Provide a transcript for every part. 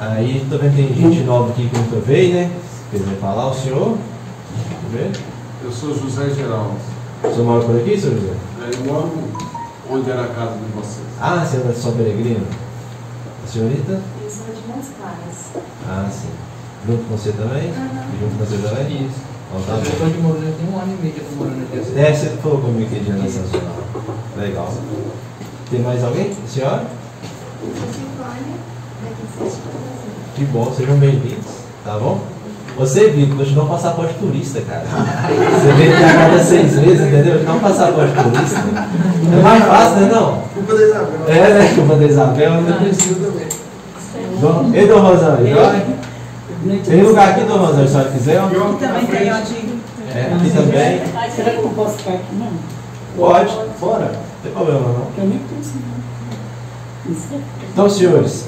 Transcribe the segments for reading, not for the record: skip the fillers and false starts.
Aí também tem gente nova aqui que nunca veio, né? Quer falar, o senhor? Deixa eu ver. Eu sou José Geraldo. O senhor mora por aqui, senhor José? Eu moro onde era a casa de vocês. Ah, você é só peregrino? A senhorita? Eu sou de Montes Claros. Ah, sim. Junto com você também? E junto com você também? Isso. Então tá Eu bem. estou de morando, tem 1 ano e meio que eu estou morando aqui. Você falou comigo que dia nacional. Legal. Tem mais alguém? Senhora? Eu sou Silvânia, daqui de Sete Brasil. Que bom, sejam bem-vindos, tá bom? Você, Vitor, vou te dar um passaporte turista, cara. Você vem aqui a cada 6 meses, entendeu? Te dá um passaporte turista. É mais fácil, né, não? Culpa da Isabel. É, né? Culpa da Isabel, né? Preciso também. Ei, Dom Rosângela, joia? Tem lugar aqui, Dom Rosângela, se a senhora quiser? Ó. Aqui também tem onde. É, aqui também. Será que eu não posso ficar aqui, não? Pode, fora. Não tem problema, não. Eu nem penso, não. Isso é. Então, senhores,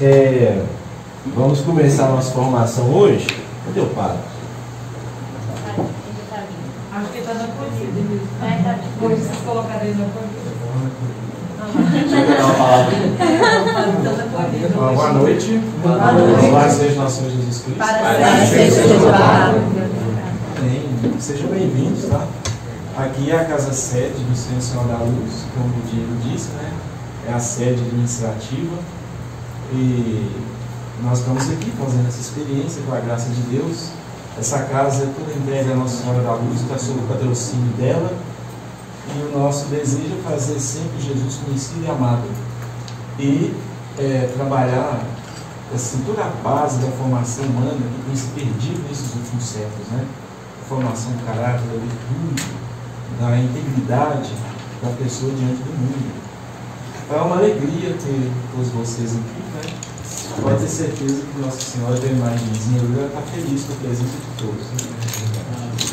vamos começar a nossa formação hoje. Cadê o padre? Acho que está na colhida. Depois vocês colocaram ele na colhida. Deixa eu dar uma palavra. Boa noite. Boa noite. Louvado seja nosso Senhor Jesus Cristo. Para seja louvado. Amém. Sejam bem-vindos, tá? Aqui é a casa sede do Centro Senhor da Luz, como o Diego disse, né? É a sede administrativa e nós estamos aqui fazendo essa experiência com a graça de Deus. Essa casa é toda entregue à Nossa Senhora da Luz, está sob o patrocínio dela, e o nosso desejo é fazer sempre Jesus conhecido e amado e trabalhar assim, toda a base da formação humana que tem se perdido nesses últimos séculos, né? A formação do caráter, da virtude, da integridade da pessoa diante do mundo. É uma alegria ter todos vocês aqui, né? Pode ter certeza que Nossa Senhora da imagenzinha vai estar feliz com a presença de todos. Né?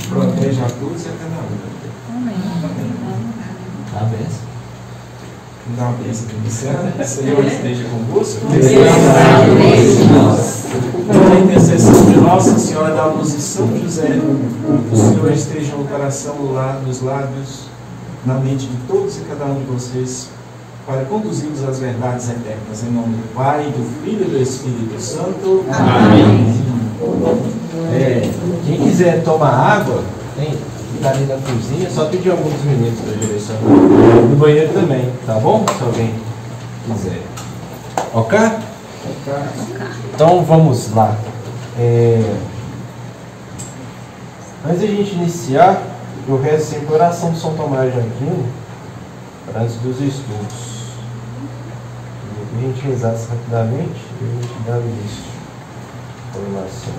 Protege a todos e a cada um. Amém. Dá a benção. Dá uma bênção para iniciar. O Senhor esteja convosco. Pela intercessão de Nossa Senhora da Luz e São José, o Senhor esteja no coração, nos lábios, na mente de todos e cada um de vocês, para conduzir-nos às verdades eternas. Em nome do Pai, do Filho e do Espírito Santo. Amém. Quem quiser tomar água, tem tá ali na cozinha, só pedir alguns minutos para direcionar. No banheiro também, tá bom? Se alguém quiser. Ok? Então vamos lá. Antes de a gente iniciar, eu rezo sempre a oração de São Tomás de Aquino, antes dos estudos. A gente rezasse rapidamente e a gente dá início à oração.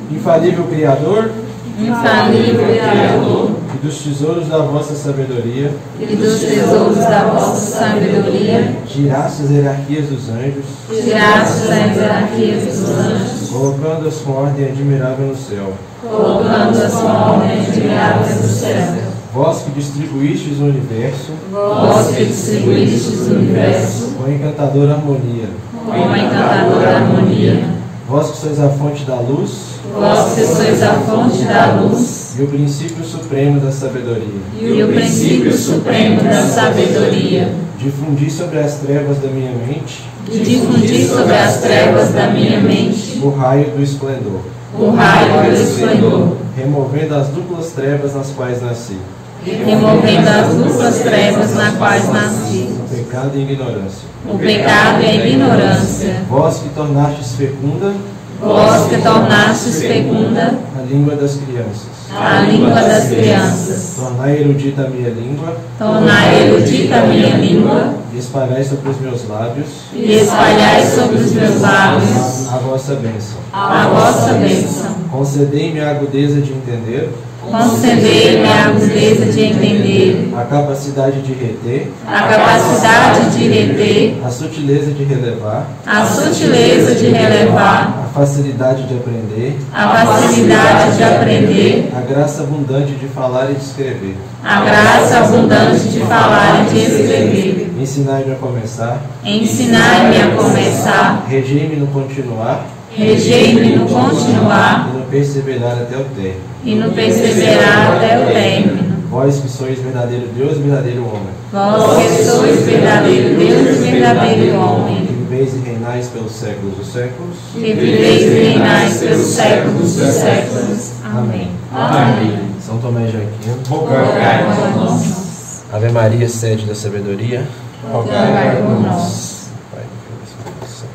Infalível Criador, Infalível Criador, e dos tesouros da vossa sabedoria, e dos tesouros da vossa sabedoria, tiraste as hierarquias dos anjos, tirastes as hierarquias dos anjos, colocando-as com ordem admirável no céu. colocando-as com ordem admirável do céu. Vós que distribuístes o universo Vós que distribuístes o universo com encantadora harmonia, com uma encantadora harmonia, vós que sois a fonte da luz vós que sois a fonte da luz e o princípio supremo da sabedoria, e o princípio supremo da sabedoria, difundi sobre as trevas da minha mente difundi sobre as trevas da minha mente o raio do esplendor, o raio do esplendor, removendo as duplas trevas nas quais nasci, removendo as duplas trevas nas quais nasci, o pecado e a ignorância. o pecado e a ignorância. Vós que tornastes fecunda Vós que tornastes fecunda a língua das crianças, a língua das crianças, tornai erudita a minha língua tornai erudita a minha língua e espalhai sobre os meus lábios e espalhai sobre os meus lábios a vossa bênção. a vossa bênção. Concedei-me a agudeza de entender, Concedei-me a agudeza de entender, a capacidade de reter, a capacidade de reter, a sutileza de relevar, a sutileza de relevar, a facilidade de aprender, a facilidade de aprender, a graça abundante de falar e de escrever. a graça abundante de falar e de escrever. Ensinai-me a começar, Ensinai-me a começar, regei-me no continuar regei-me no continuar e no perseverar até o término. e no perseverar até o término. Vós que sois verdadeiro Deus e verdadeiro homem, Vós que sois verdadeiro Deus e verdadeiro homem, que viveis e reinais pelos séculos dos séculos. Que viveis e reinais pelos séculos dos séculos. Amém. Amém. São Tomé de Aquino, Rogai por nós. Ave Maria, sede da sabedoria, Rogai por nós. Pai, Filho e Espírito Santo.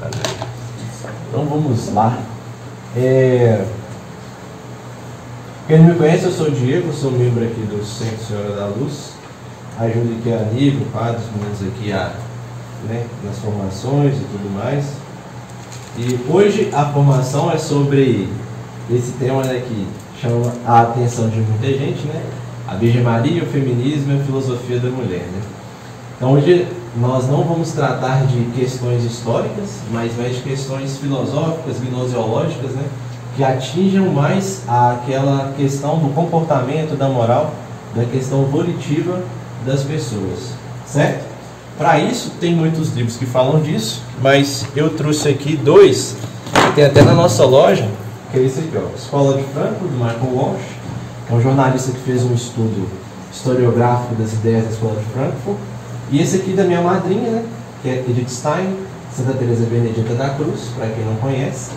Amém. Então vamos lá. Quem não me conhece, eu sou o Diego, sou membro aqui do Centro Senhora da Luz. Ajudo aqui a Nico, padre, os meninos aqui nas formações e tudo mais. E hoje a formação é sobre esse tema que chama a atenção de muita gente, a Virgem Maria, o feminismo e a filosofia da mulher. Então hoje nós não vamos tratar de questões históricas, mas mais de questões filosóficas, gnoseológicas, que atinjam mais aquela questão do comportamento, da moral, da questão volitiva das pessoas, certo? Para isso, tem muitos livros que falam disso, mas eu trouxe aqui dois, que tem até na nossa loja, que é esse aqui, ó, Escola de Frankfurt, do Michael Walsh, que é um jornalista que fez um estudo historiográfico das ideias da Escola de Frankfurt, e esse aqui da minha madrinha, que é Edith Stein, Santa Teresa Benedita da Cruz, para quem não conhece.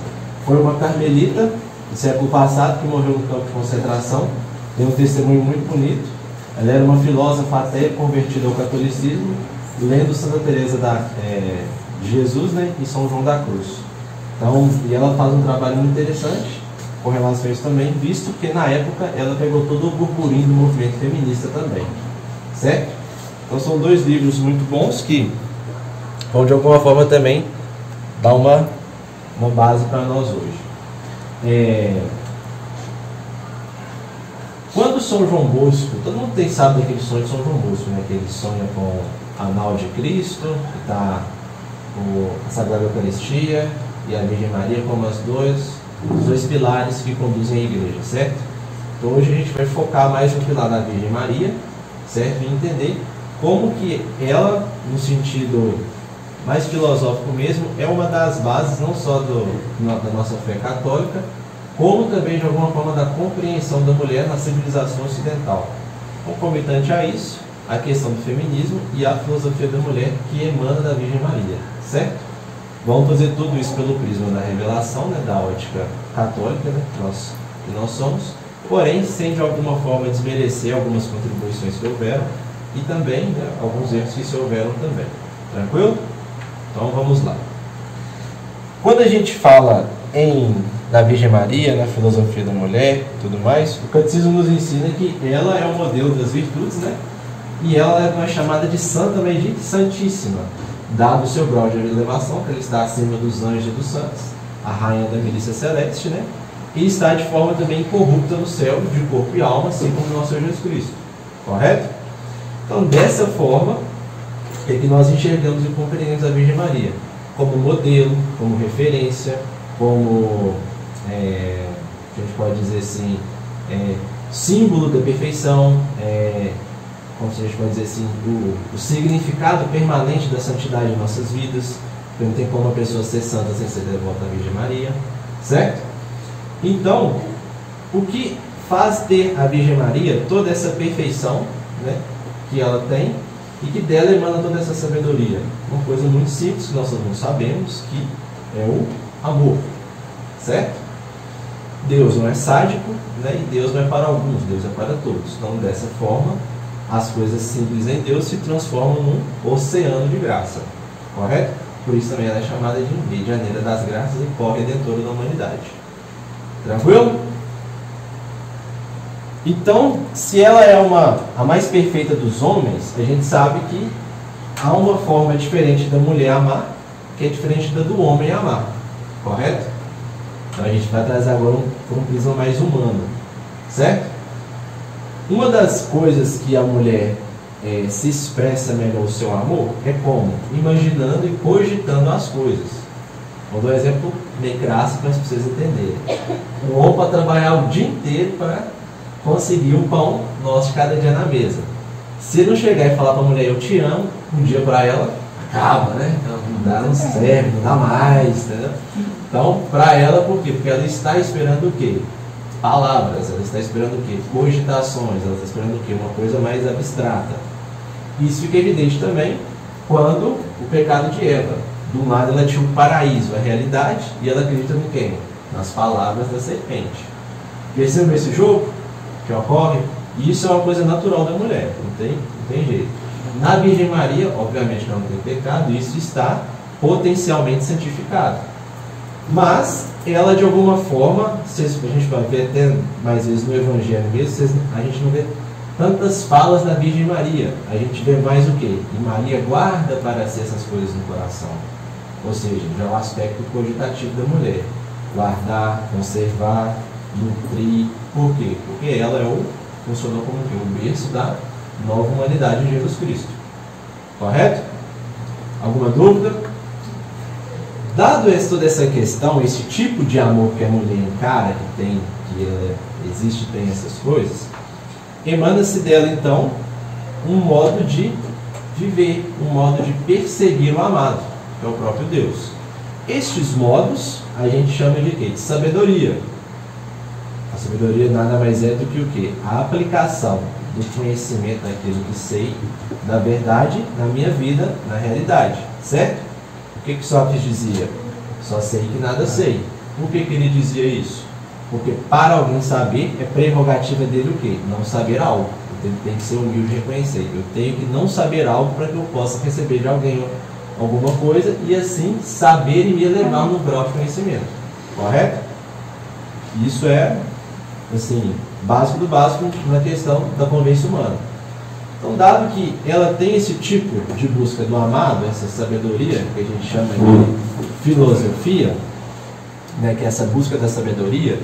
Foi uma carmelita do século passado que morreu no campo de concentração. Tem um testemunho muito bonito. Ela era uma filósofa até convertida ao catolicismo, lendo Santa Teresa de Jesus, e São João da Cruz. Então, e ela faz um trabalho muito interessante com relação a isso também, visto que na época ela pegou todo o burburinho do movimento feminista também, certo? Então são dois livros muito bons que vão de alguma forma também dar uma base para nós hoje. Quando São João Bosco, todo mundo sabe daquele sonho de São João Bosco, que ele sonha com a nau de Cristo, que está a Sagrada Eucaristia e a Virgem Maria como os dois pilares que conduzem a igreja, certo? Então hoje a gente vai focar mais no pilar da Virgem Maria, certo? E entender como que ela, no sentido mais filosófico mesmo, é uma das bases não só da nossa fé católica, como também de alguma forma da compreensão da mulher na civilização ocidental. Concomitante a isso, a questão do feminismo e a filosofia da mulher que emana da Virgem Maria, certo? Vamos fazer tudo isso pelo prisma da revelação, da ótica católica, que nós somos, porém sem de alguma forma desmerecer algumas contribuições que houveram e também alguns erros que se houveram também. Tranquilo? Então vamos lá. Quando a gente fala da Virgem Maria, na filosofia da mulher e tudo mais, o catecismo nos ensina que ela é o modelo das virtudes, e ela é chamada de Santa Medita Santíssima, dado o seu grau de elevação, que ela está acima dos anjos e dos santos, a rainha da milícia celeste, e está de forma também incorrupta no céu, de corpo e alma, assim como nosso Senhor Jesus Cristo. Correto? Então, dessa forma, é que nós enxergamos e compreendemos a Virgem Maria como modelo, como referência, como, a gente pode dizer assim, símbolo da perfeição, como a gente pode dizer assim, o significado permanente da santidade em nossas vidas, porque não tem como uma pessoa ser santa sem ser devota à Virgem Maria, certo? Então, o que faz ter a Virgem Maria toda essa perfeição, que ela tem, e que dela emana toda essa sabedoria? Uma coisa muito simples que nós não sabemos, que é o amor, certo? Deus não é sádico, e Deus não é para alguns, Deus é para todos. Então, dessa forma, as coisas simples em Deus se transformam num oceano de graça, correto? Por isso também ela é chamada de medianeira das graças e co-redentora da humanidade. Tranquilo? Então, se ela é a mais perfeita dos homens, a gente sabe que há uma forma diferente da mulher amar, que é diferente da do homem amar, correto? Então a gente vai trazer agora por um prisma mais humano, certo? Uma das coisas que a mulher se expressa melhor o seu amor é como? Imaginando e cogitando as coisas. Vou dar um exemplo meio crasso para vocês entenderem. Um homem para trabalhar o dia inteiro para conseguir o pão nosso de cada dia na mesa. Se ele não chegar e falar para a mulher, eu te amo, um dia para ela, acaba, não serve, não dá mais, entendeu? Então, para ela, por quê? Porque ela está esperando o quê? Palavras, ela está esperando o quê? Cogitações, ela está esperando o quê? Uma coisa mais abstrata. Isso fica evidente também quando o pecado de Eva, De um lado ela tinha o paraíso, a realidade, e ela acredita no quem? Nas palavras da serpente. Percebeu esse jogo que ocorre? E isso é uma coisa natural da mulher, não tem jeito. Na Virgem Maria, obviamente não tem pecado, isso está potencialmente santificado. Mas ela de alguma forma, a gente vai ver até mais vezes no Evangelho mesmo, a gente não vê tantas falas da Virgem Maria. A gente vê mais o quê? E Maria guarda para si essas coisas no coração. Ou seja, já é o aspecto cogitativo da mulher. Guardar, conservar, nutrir. Por quê? Porque ela funcionou como o berço da nova humanidade em Jesus Cristo. Correto? Alguma dúvida? Dado toda essa questão, esse tipo de amor que a mulher encara, que ela existe, tem essas coisas, emana-se dela então um modo de viver, um modo de perseguir o amado, que é o próprio Deus. Estes modos a gente chama de quê? De sabedoria. A sabedoria nada mais é do que o quê? A aplicação do conhecimento daquilo que sei, da verdade na minha vida, na realidade, certo? O que Sócrates dizia? Só sei que nada sei. Por que ele dizia isso? Porque para alguém saber, é prerrogativa dele o quê? Não saber algo. Ele tem que ser humilde e reconhecer. Eu tenho que não saber algo para que eu possa receber de alguém alguma coisa e assim saber e me elevar no grau de conhecimento. Correto? Isso é, assim, básico do básico na questão da convivência humana. Então, dado que ela tem esse tipo de busca do amado, essa sabedoria, que a gente chama de filosofia, né, que é essa busca da sabedoria,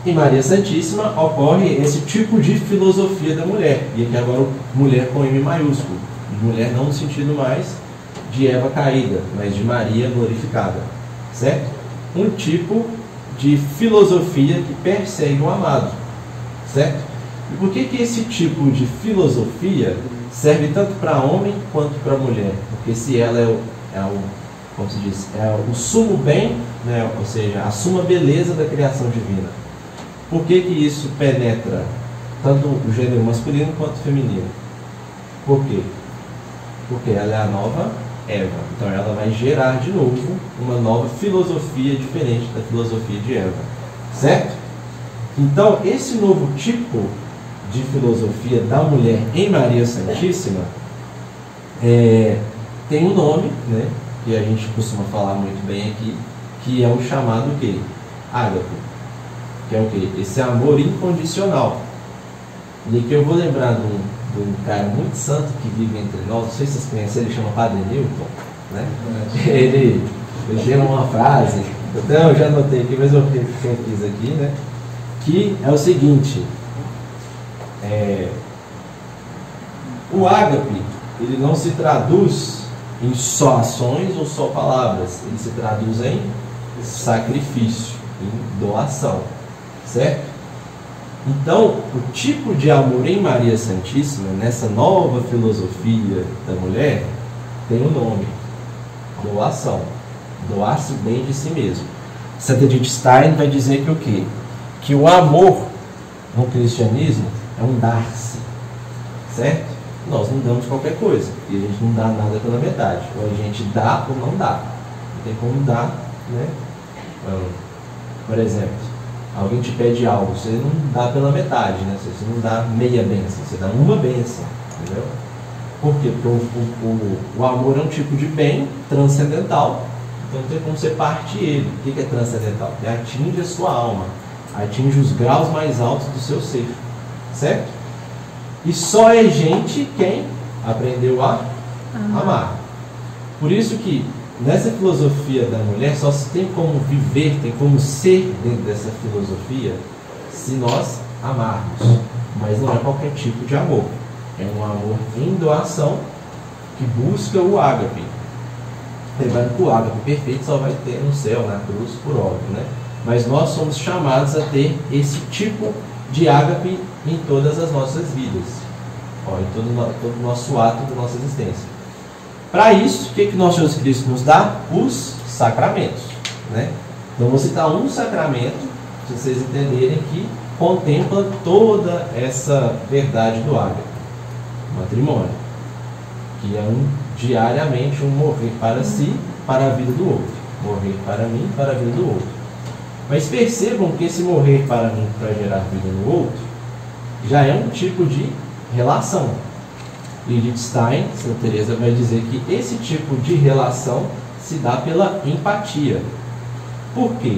em Maria Santíssima ocorre esse tipo de filosofia da mulher. E aqui agora mulher com M maiúsculo. Mulher não no sentido mais de Eva caída, mas de Maria glorificada. Certo? Um tipo de filosofia que persegue o amado. Certo? E por que esse tipo de filosofia serve tanto para homem quanto para mulher? Porque se ela como se diz, é o sumo bem, né? Ou seja, a suma beleza da criação divina. Por que isso penetra tanto o gênero masculino quanto o feminino? Por quê? Porque ela é a nova Eva. Então ela vai gerar de novo uma nova filosofia diferente da filosofia de Eva. Certo? Então esse novo tipo de filosofia da mulher em Maria Santíssima tem um nome, né, que a gente costuma falar muito bem aqui, que é o chamado o quê? Ágape, que é o quê? Esse amor incondicional. E aqui eu vou lembrar de um cara muito santo que vive entre nós, não sei se vocês conhecem, ele chama Padre Newton, né? Ele tem uma frase, eu já anotei aqui, mas eu fiz aqui, né? Que é o seguinte: o ágape, ele não se traduz em só ações ou só palavras, ele se traduz em sacrifício, em doação, certo? Então, o tipo de amor em Maria Santíssima, nessa nova filosofia da mulher, tem um nome: doação. Doar-se bem de si mesmo. Santo Edith Stein vai dizer que o quê? Que o amor no cristianismo é um dar-se, certo? Nós não damos qualquer coisa, e a gente não dá nada pela metade. Ou a gente dá ou não dá. Não tem como dar, né? Por exemplo, alguém te pede algo, você não dá pela metade, né? Você não dá meia bênção, você dá uma bênção, entendeu? Por quê? Porque o amor é um tipo de bem transcendental, então não tem como você partir ele. O que é transcendental? Ele atinge a sua alma, atinge os graus mais altos do seu ser, certo? E só é gente quem aprendeu a amar. Por isso que nessa filosofia da mulher só se tem como viver, tem como ser dentro dessa filosofia se nós amarmos. Mas não é qualquer tipo de amor. É um amor em doação que busca o ágape. Lembrando que o ágape perfeito só vai ter no céu, na cruz, por óbvio, né? Mas nós somos chamados a ter esse tipo de ágape em todas as nossas vidas, em todo o nosso ato da nossa existência. Para isso, o que nosso Jesus Cristo nos dá? Os sacramentos, né? Então, vou citar um sacramento, para vocês entenderem que contempla toda essa verdade do ágape: o matrimônio, que é diariamente um morrer para si para a vida do outro. Morrer para mim, para a vida do outro. Mas percebam que esse morrer para mim, para gerar vida no outro, já é um tipo de relação. Edith Stein, Santa Teresa, vai dizer que esse tipo de relação se dá pela empatia. Por quê?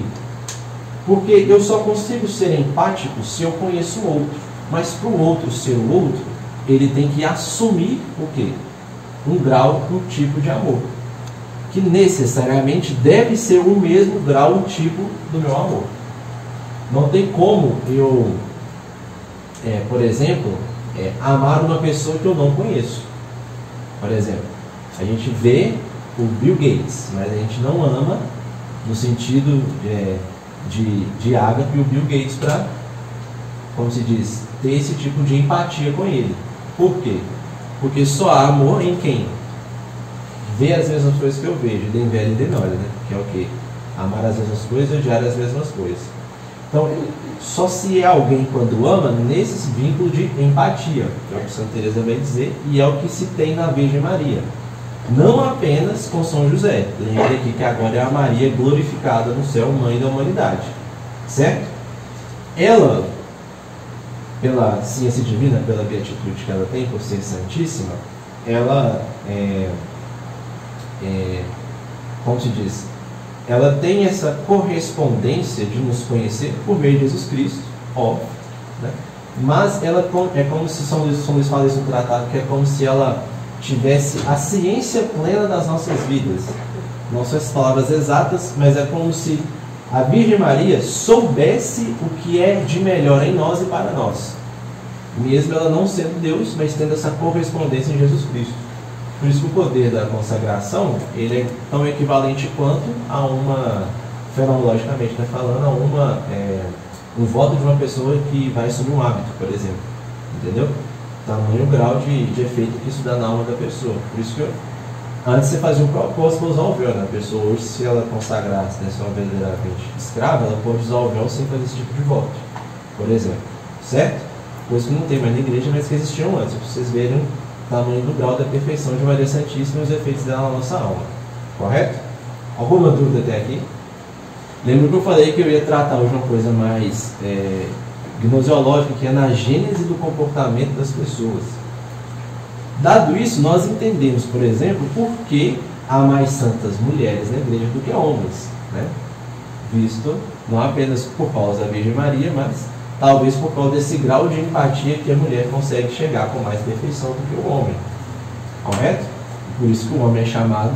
Porque eu só consigo ser empático se eu conheço o outro. Mas para o outro ser o outro, ele tem que assumir o quê? Um grau, um tipo de amor. Que necessariamente deve ser o mesmo grau, o tipo do meu amor. Não tem como eu, por exemplo, amar uma pessoa que eu não conheço. Por exemplo, a gente vê o Bill Gates, mas a gente não ama no sentido de ágape o Bill Gates para, como se diz, ter esse tipo de empatia com ele. Por quê? Porque só há amor em quem vê as mesmas coisas que eu vejo, den velho e den olho, né? Que é o quê? Amar as mesmas coisas e odiar as mesmas coisas. Então, só se é alguém quando ama nesse vínculo de empatia, que é o que Santa Teresa vai dizer, e é o que se tem na Virgem Maria. Não apenas com São José. Lembre aqui que agora é a Maria glorificada no céu, mãe da humanidade. Certo? Ela, pela ciência divina, pela beatitude que ela tem, por ser santíssima, ela como se diz, ela tem essa correspondência de nos conhecer por meio de Jesus Cristo, óbvio, né? Mas ela é como se São Luís fala isso no tratado, que é como se ela tivesse a ciência plena das nossas vidas. Não são as palavras exatas, mas é como se a Virgem Maria soubesse o que é de melhor em nós e para nós, mesmo ela não sendo Deus, mas tendo essa correspondência em Jesus Cristo. Por isso que o poder da consagração, ele é tão equivalente quanto a uma, fenomenologicamente, né, falando, a um voto de uma pessoa que vai assumir um hábito, por exemplo. Entendeu? Tamanho grau de efeito que isso dá na alma da pessoa. Por isso que antes você fazia um propósito para usar o véu, né? A pessoa hoje, se ela consagrasse, né, se ela verdadeiramente escrava, ela pode usar o véu sem fazer esse tipo de voto, por exemplo. Certo? Coisa que não tem mais na igreja, mas que existiam antes. Para vocês verem o tamanho do grau da perfeição de Maria Santíssima e os efeitos dela na nossa alma. Correto? Alguma dúvida até aqui? Lembra que eu falei que eu ia tratar hoje uma coisa mais gnoseológica, que é na gênese do comportamento das pessoas. Dado isso, nós entendemos, por exemplo, por que há mais santas mulheres na igreja do que homens, né? Visto não apenas por causa da Virgem Maria, mas talvez por causa desse grau de empatia que a mulher consegue chegar com mais perfeição do que o homem. Correto? Por isso que o homem é chamado,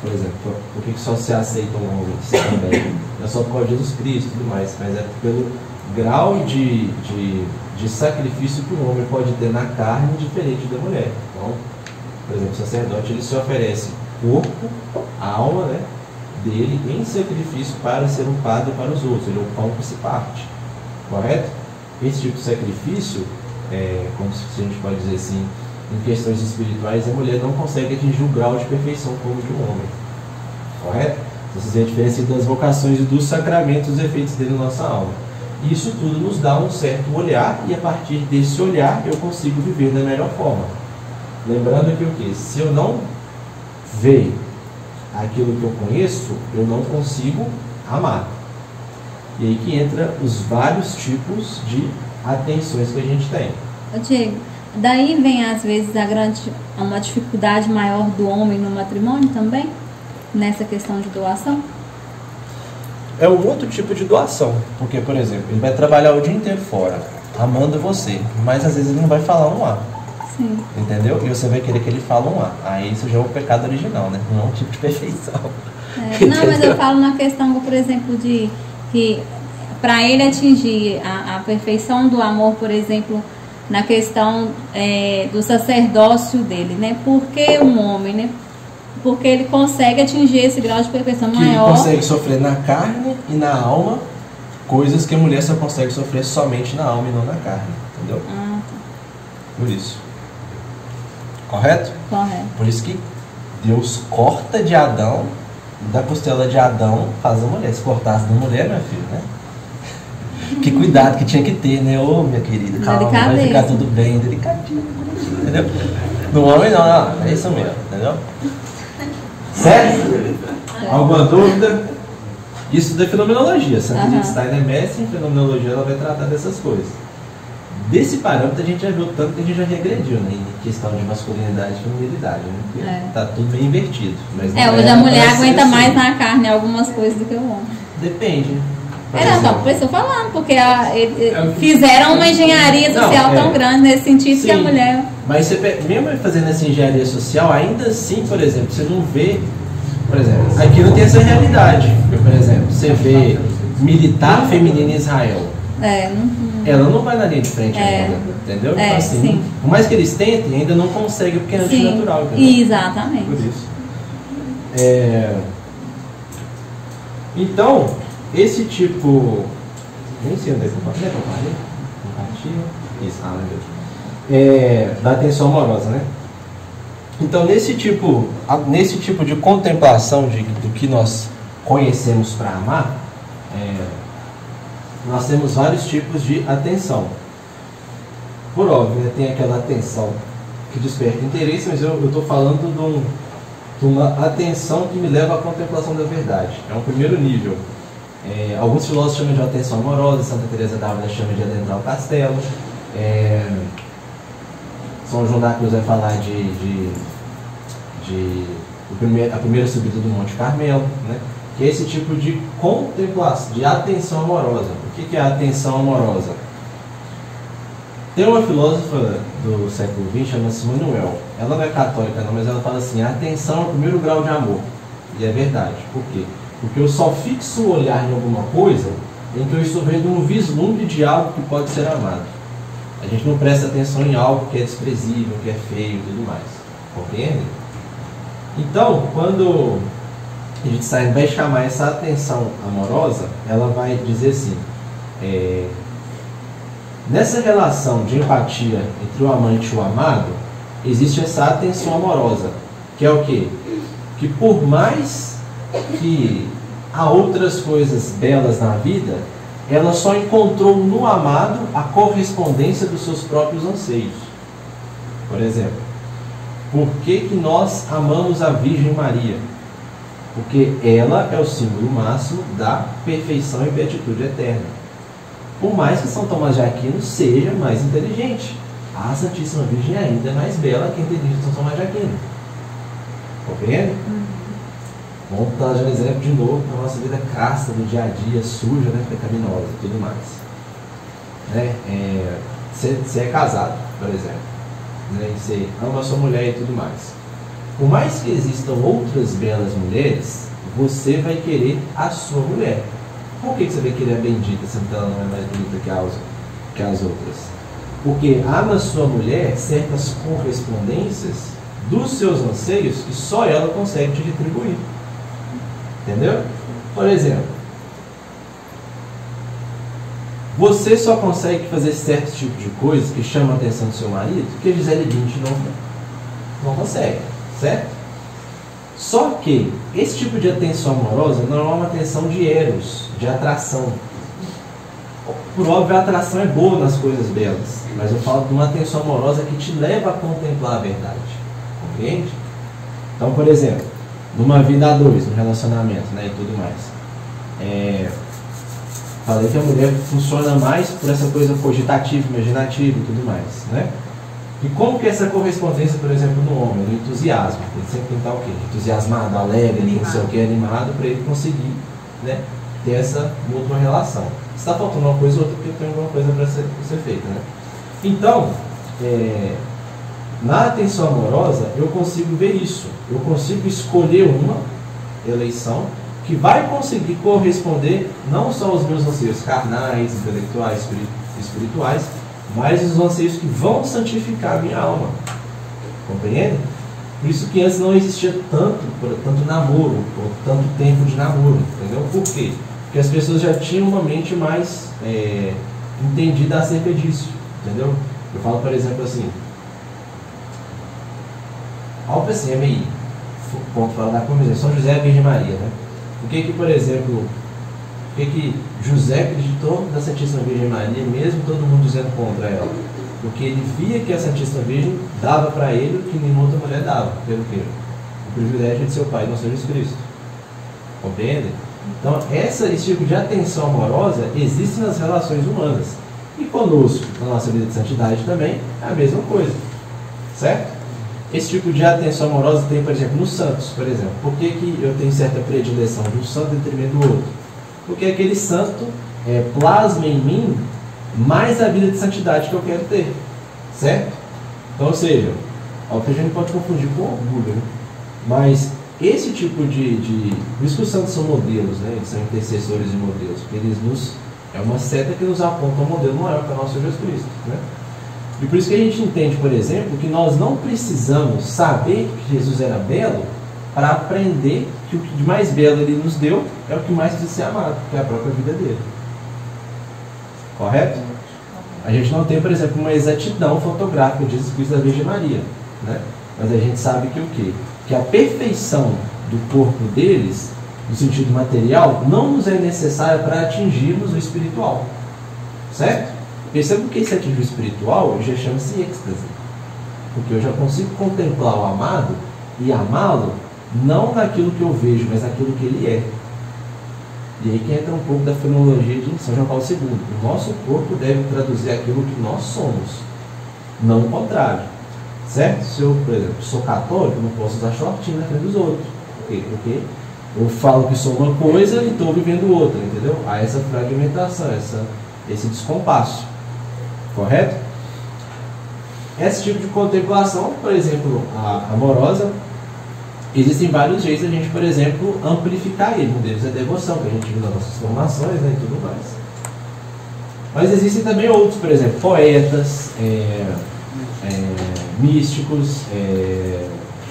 por exemplo, por que só se aceitam homens também? Não é só por causa de Jesus Cristo e tudo mais, mas é pelo grau de sacrifício que o homem pode ter na carne diferente da mulher. Então, por exemplo, o sacerdote, ele se oferece corpo, alma, né, dele em sacrifício para ser um padre para os outros. Ele é o pão que se parte. Correto? Esse tipo de sacrifício, como se a gente pode dizer assim, em questões espirituais, a mulher não consegue atingir o grau de perfeição como de um homem. Correto? Vocês veem a diferença das vocações e dos sacramentos, os efeitos dele na nossa alma. Isso tudo nos dá um certo olhar, e a partir desse olhar eu consigo viver da melhor forma. Lembrando que o quê? Se eu não ver aquilo que eu conheço, eu não consigo amar. E aí que entra os vários tipos de atenções que a gente tem. Diego, daí vem às vezes uma dificuldade maior do homem no matrimônio também? Nessa questão de doação? É um outro tipo de doação. Porque, por exemplo, ele vai trabalhar o dia inteiro fora, amando você, mas às vezes ele não vai falar um A. Sim. Entendeu? E você vai querer que ele fale um A. Aí isso já é o pecado original, né? Não é um tipo de perfeição. Não, mas eu falo na questão, por exemplo, de que para ele atingir a perfeição do amor, por exemplo, na questão do sacerdócio dele, né? Por que um homem, né? Porque ele consegue atingir esse grau de perfeição maior. Ele consegue sofrer na carne e na alma coisas que a mulher só consegue sofrer somente na alma e não na carne. Entendeu? Ah, tá. Por isso. Correto? Correto. Por isso que Deus corta de Adão, da costela de Adão faz a mulher. Se cortasse da mulher, meu filho, né? Que cuidado que tinha que ter, né? Ô, minha querida, calma, vai ficar tudo bem, delicadinho, entendeu? No homem não, é isso mesmo, entendeu? Certo? Alguma dúvida? Isso da fenomenologia. Santa Edith Aham. Stein é mestre em fenomenologia, ela vai tratar dessas coisas. Desse parâmetro a gente já viu tanto que a gente já regrediu, né, em questão de masculinidade e feminilidade, né? Porque É. tá tudo meio invertido. Mas não Hoje a era mulher pra ser aguenta assim. mais na carne algumas coisas do que o homem. Depende. Por Não, exemplo, por isso eu tô falando, porque fizeram uma engenharia social Não, tão grande nesse sentido que a Sim. mulher. Mas você, mesmo fazendo essa engenharia social, ainda assim, por exemplo, você não vê, por exemplo, aqui não tem essa realidade. Por exemplo, você vê militar feminina em Israel. Ela não vai na linha de frente ainda, entendeu? Então, assim, sim. por mais que eles tentem, ainda não conseguem porque é Sim, antinatural. Entendeu? exatamente. Por isso. Então, esse tipo. Nem sei onde é que eu parei. Compartilha. Isso, lembrei. Da atenção amorosa, né? Então, nesse tipo de contemplação do que nós conhecemos para amar, nós temos vários tipos de atenção. Por óbvio, né, tem aquela atenção que desperta interesse, mas eu estou falando de uma atenção que me leva à contemplação da verdade. É um primeiro nível. Alguns filósofos chamam de atenção amorosa, Santa Teresa d'Ávila chama de adentrar o castelo. São João da Cruz vai falar a primeira subida do Monte Carmelo, né? Que é esse tipo de contemplação, de atenção amorosa. O que é a atenção amorosa? Tem uma filósofa do século XX, chama-se Manuel. Ela não é católica não, mas ela fala assim, a atenção é o primeiro grau de amor. E é verdade. Por quê? Porque eu só fixo o olhar em alguma coisa em que eu estou vendo um vislumbre de algo que pode ser amado. A gente não presta atenção em algo que é desprezível, que é feio e tudo mais. Compreende? Então, quando a gente vai chamar essa atenção amorosa, ela vai dizer assim, nessa relação de empatia entre o amante e o amado, existe essa atenção amorosa, que é o quê? Que por mais que há outras coisas belas na vida, ela só encontrou no amado a correspondência dos seus próprios anseios. Por exemplo, por que nós amamos a Virgem Maria? Porque ela é o símbolo máximo da perfeição e beatitude eterna. Por mais que São Tomás de Aquino seja mais inteligente, a Santíssima Virgem ainda é mais bela que a inteligência de São Tomás de Aquino. Compreende? Vamos trazer um exemplo de novo para a nossa vida casta do dia a dia, suja, né, pecaminosa e tudo mais. Né? Você é casado, por exemplo, né, e você ama a sua mulher e tudo mais. Por mais que existam outras belas mulheres, você vai querer a sua mulher. Por que você vai querer a bendita, sendo que ela não é mais bonita que as outras? Porque há na sua mulher certas correspondências dos seus anseios que só ela consegue te retribuir. Entendeu? Por exemplo, você só consegue fazer certos tipos de coisas que chamam a atenção do seu marido que a Gisele Bündchen não consegue, certo? Só que esse tipo de atenção amorosa não é uma atenção de eros, de atração. Por óbvio, a atração é boa nas coisas belas, mas eu falo de uma atenção amorosa que te leva a contemplar a verdade. Compreende? Então, por exemplo, numa vida a dois, num relacionamento, né, e tudo mais. Falei que a mulher funciona mais por essa coisa cogitativa, imaginativa e tudo mais, né? E como que essa correspondência, por exemplo, no homem, no entusiasmo? Ele sempre tem que estar o quê? Entusiasmado, alegre, não sei o que, animado, para ele conseguir, né, ter essa mútua relação. Se está faltando uma coisa ou outra, porque tem alguma coisa para ser feita, né? Então, na atenção amorosa, eu consigo ver isso. Eu consigo escolher uma eleição que vai conseguir corresponder não só aos meus anseios carnais, intelectuais, espirituais, mas os anseios que vão santificar a minha alma. Compreende? Por isso que antes não existia tanto namoro, ou tanto tempo de namoro. Entendeu? Por quê? Porque as pessoas já tinham uma mente mais entendida acerca disso. Entendeu? Eu falo, por exemplo, assim, Alfa CMI, ponto fala da conversão, São José e a Virgem Maria, né? Por que, por exemplo, José acreditou na Santíssima Virgem Maria, mesmo todo mundo dizendo contra ela? Porque ele via que a Santíssima Virgem dava para ele o que nenhuma outra mulher dava. Pelo quê? O privilégio de seu pai, nosso Jesus Cristo. Compreendem? Então, esse tipo de atenção amorosa existe nas relações humanas. E conosco, na nossa vida de santidade também, é a mesma coisa. Certo? Esse tipo de atenção amorosa tem, por exemplo, nos santos, por exemplo. Por que que eu tenho certa predileção de um santo em detrimento do outro? Porque aquele santo plasma em mim mais a vida de santidade que eu quero ter. Certo? Então, ou seja, o que a gente pode confundir com orgulho, né? Mas esse tipo por isso que os santos são modelos, né? Eles são intercessores e modelos, porque é uma seta que nos aponta um modelo maior para nosso Jesus Cristo, né? E por isso que a gente entende, por exemplo, que nós não precisamos saber que Jesus era belo para aprender que o que de mais belo ele nos deu é o que mais precisa ser amado, que é a própria vida dele. Correto? A gente não tem, por exemplo, uma exatidão fotográfica de Jesus Cristo da Virgem Maria, né? Mas a gente sabe que o quê? Que a perfeição do corpo deles, no sentido material, não nos é necessária para atingirmos o espiritual. Certo? Perceba que esse atingir o espiritual já chama-se êxtase. Porque eu já consigo contemplar o amado e amá-lo não naquilo que eu vejo, mas naquilo que ele é. E aí que entra um pouco da fenomenologia de São João Paulo II. O nosso corpo deve traduzir aquilo que nós somos, não o contrário. Certo? Se eu, por exemplo, sou católico, não posso usar shortinho na frente dos outros. Por quê? Porque eu falo que sou uma coisa e estou vivendo outra, entendeu? Há essa fragmentação, esse descompasso. Correto? Esse tipo de contemplação, por exemplo, a amorosa, existem vários jeitos de a gente, por exemplo, amplificar ele. Um deles é a devoção, que a gente viu nas nossas formações, né, e tudo mais. Mas existem também outros, por exemplo, poetas, místicos,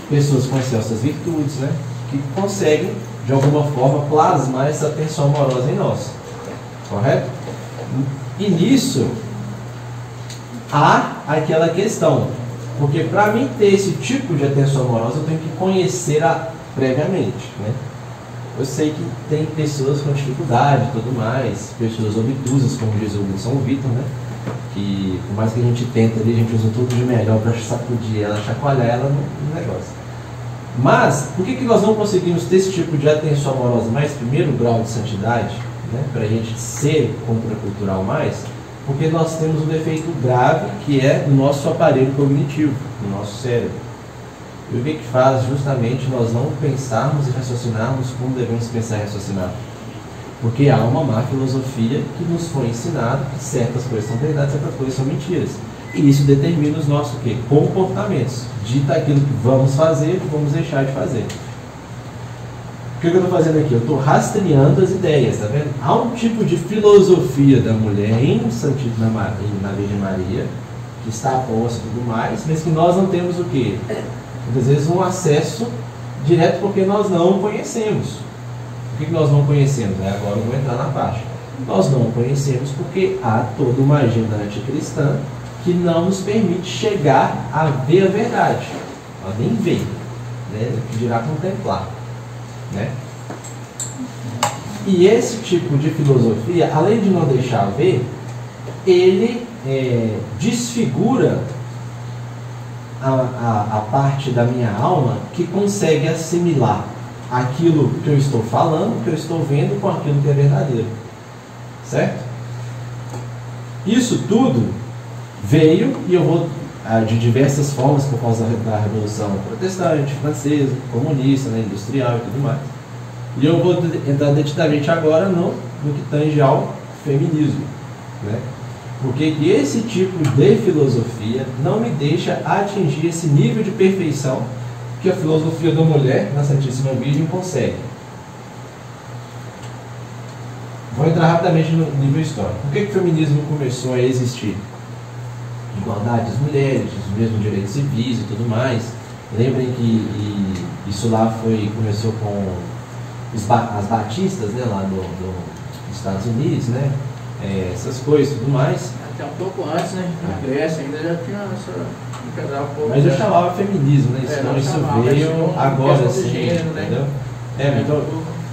pessoas com essas virtudes, né, que conseguem, de alguma forma, plasmar essa atenção amorosa em nós. Correto? E nisso há aquela questão, porque para mim ter esse tipo de atenção amorosa eu tenho que conhecer-a previamente, né? Eu sei que tem pessoas com dificuldade e tudo mais, pessoas obtusas, como diz o São Vitor, né? Que por mais que a gente tenta ali, a gente usa tudo de melhor para sacudir ela, chacoalhar ela no negócio. Mas, por que nós não conseguimos ter esse tipo de atenção amorosa mais primeiro grau de santidade, né? Para a gente ser contracultural mais? Porque nós temos um defeito grave que é no nosso aparelho cognitivo, no nosso cérebro. E o que faz justamente nós não pensarmos e raciocinarmos como devemos pensar e raciocinar? Porque há uma má filosofia que nos foi ensinado que certas coisas são verdades, certas coisas são mentiras. E isso determina os nossos comportamentos. Dita aquilo que vamos fazer e vamos deixar de fazer. O que eu estou fazendo aqui? Eu estou rastreando as ideias, tá vendo? Há um tipo de filosofia da mulher em sentido na Virgem Maria, que está posta e tudo mais, mas que nós não temos o quê? Muitas vezes um acesso direto porque nós não conhecemos. Por que nós não conhecemos? Agora eu vou entrar na parte. Nós não conhecemos porque há toda uma agenda anticristã que não nos permite chegar a ver a verdade. Nós nem vê, né? Que dirá contemplar. Né? E esse tipo de filosofia, além de não deixar ver, ele desfigura a parte da minha alma que consegue assimilar aquilo que eu estou falando, que eu estou vendo, com aquilo que é verdadeiro. Certo? Isso tudo veio, e eu vou de diversas formas, por causa da Revolução Protestante, francesa, comunista, né, industrial e tudo mais. E eu vou entrar detidamente agora no que tange ao feminismo, né? Porque esse tipo de filosofia não me deixa atingir esse nível de perfeição que a filosofia da mulher na Santíssima Virgem consegue. Vou entrar rapidamente no nível histórico. Por que o feminismo começou a existir? Igualdade das mulheres, os mesmos direitos civis e tudo mais. Lembrem que isso lá começou com as batistas, né, lá dos Estados Unidos, né? Essas coisas e tudo mais. Até um pouco antes, né? Na Grécia ainda já tinha essa... Mas eu chamava feminismo, né? Isso veio agora, assim, gênero, entendeu? Né? Então,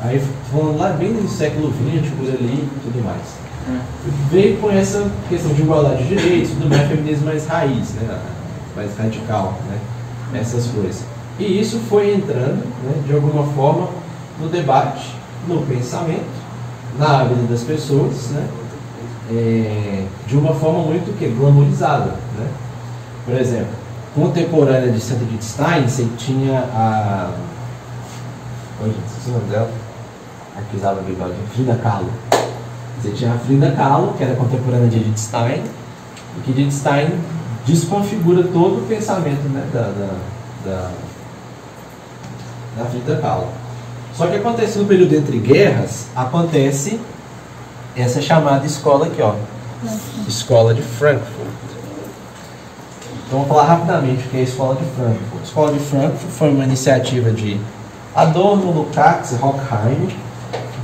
aí falando lá bem no século XX, por ali e tudo mais. Veio com essa questão de igualdade de direitos, tudo mais, feminismo mais raiz, né? Mais radical, né? Essas coisas. E isso foi entrando, né, de alguma forma, no debate no pensamento, na vida das pessoas, né? De uma forma muito glamourizada, né? Por exemplo, contemporânea de Santa Edith Stein, você tinha a... Hoje, esqueci o nome dela. A que usava bigode, Frida Kahlo. Você tinha a Frida Kahlo, que era contemporânea de Edith Stein, e que Edith Stein desconfigura todo o pensamento, né, da Frida Kahlo. Só que acontece no período entre guerras, acontece essa chamada escola aqui, ó, Escola de Frankfurt. Então vamos falar rapidamente o que é a Escola de Frankfurt. A Escola de Frankfurt foi uma iniciativa de Adorno, Lukács e Horkheim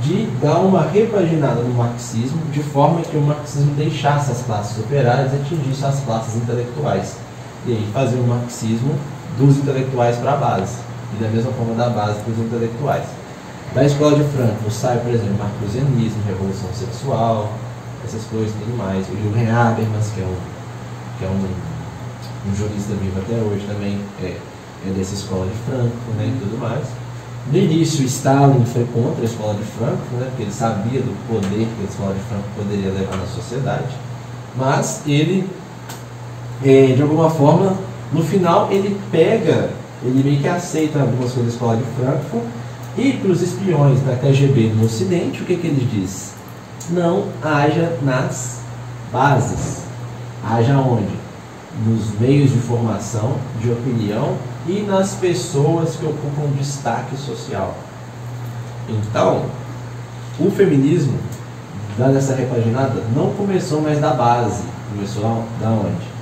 de dar uma repaginada no marxismo, de forma que o marxismo deixasse as classes operárias e atingisse as classes intelectuais. E aí fazer o marxismo dos intelectuais para a base, e da mesma forma da base para os intelectuais. Da Escola de Frankfurt sai, por exemplo, marxismo, revolução sexual, essas coisas e tudo mais. O Jürgen Habermas, que é um jurista vivo até hoje também, é dessa Escola de Frankfurt, né, e tudo mais. No início, Stalin foi contra a Escola de Frankfurt, né, porque ele sabia do poder que a Escola de Frankfurt poderia levar na sociedade, mas ele, de alguma forma, no final, ele meio que aceita algumas coisas da Escola de Frankfurt, e para os espiões da KGB no Ocidente, o que ele diz? Não haja nas bases. Haja onde? Nos meios de formação, de opinião e nas pessoas que ocupam destaque social. Então, o feminismo, dando essa repaginada, não começou mais da base. Começou da onde?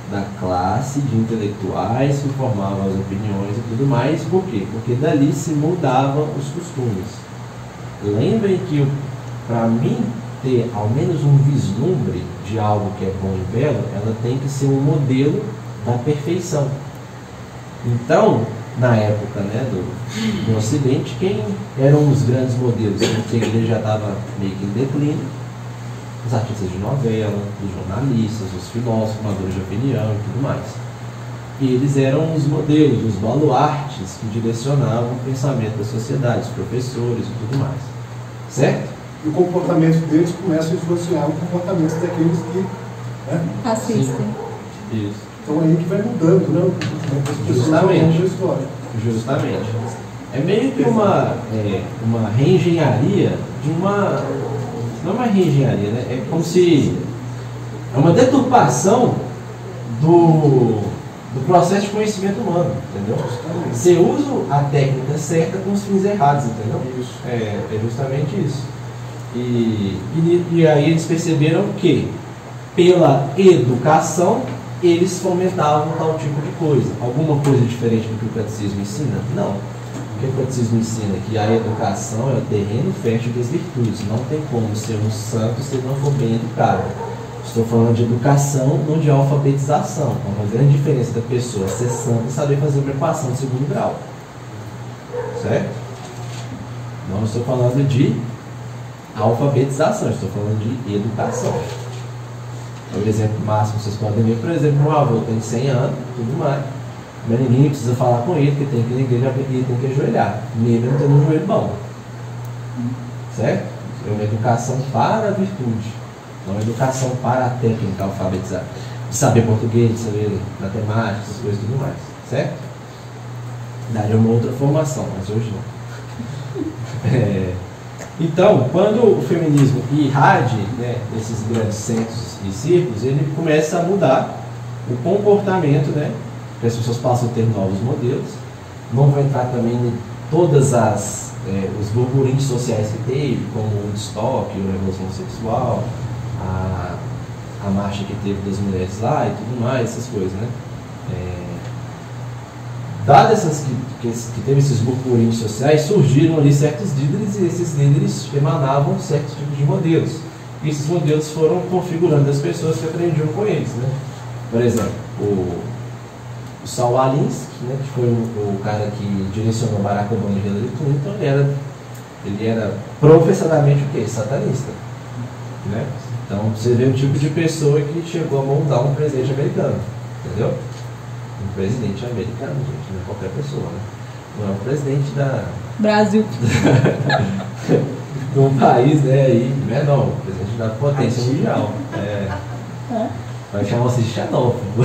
Da classe de intelectuais que formavam as opiniões e tudo mais. Por quê? Porque dali se mudavam os costumes. Lembrem que, para mim ter ao menos um vislumbre de algo que é bom e belo, ela tem que ser um modelo da perfeição. Então, na época, né, do Ocidente, quem eram os grandes modelos? Porque a igreja já estava meio que em declínio. Os artistas de novela, os jornalistas, os filósofos, formadores de opinião e tudo mais. E eles eram os modelos, os baluartes que direcionavam o pensamento da sociedade, os professores e tudo mais. Certo? E o comportamento deles começa a influenciar o comportamento daqueles que... Né? Assistem. Isso. Então aí que vai mudando, né? Justamente. É meio que uma reengenharia de uma... Não é uma reengenharia, né? É como se... É uma deturpação do processo de conhecimento humano, entendeu? Você usa a técnica certa com os fins errados, entendeu? Isso. É justamente isso. E aí eles perceberam que, pela educação, eles fomentavam tal tipo de coisa. Alguma coisa diferente do que o catecismo ensina? Não. O que o catecismo ensina? Que a educação é o terreno fértil das virtudes. Não tem como ser um santo se ele não for bem educado. Estou falando de educação, não de alfabetização. É uma grande diferença da pessoa ser santa e saber fazer uma equação de segundo grau. Certo? Não estou falando de alfabetização, estou falando de educação. O exemplo máximo vocês podem ver, por exemplo, meu avô tem 100 anos, tudo mais, mas ninguém precisa falar com ele, porque tem que ir na igreja e tem que ajoelhar, mesmo não tendo um joelho bom. Certo? É uma educação para a virtude, não uma educação para a técnica alfabetizada, de saber português, de saber matemática, essas coisas e tudo mais. Certo? Daria uma outra formação, mas hoje não. Então, quando o feminismo irrade, né, esses grandes centros e círculos, ele começa a mudar o comportamento, né, que as pessoas passam a ter novos modelos. Não vou entrar também em todas os burburinhos sociais que teve, como o Woodstock, a Revolução Sexual, a marcha que teve das mulheres lá e tudo mais, essas coisas, né. Dadas que teve esses burburinhos sociais, surgiram ali certos líderes, e esses líderes emanavam certos tipos de modelos. E esses modelos foram configurando as pessoas que aprendiam com eles, né? Por exemplo, o Saul Alinsky, né, que foi o cara que direcionou Barack Obama e Hillary Clinton, ele era professadamente o quê? Satanista. Né? Então você vê o tipo de pessoa que chegou a montar um presidente americano, entendeu? Um presidente americano, gente, não é qualquer pessoa, né? Não é o presidente da... Brasil. num país, né, aí, não é não, presidente da potência mundial. Vai chamar-se xenófobo.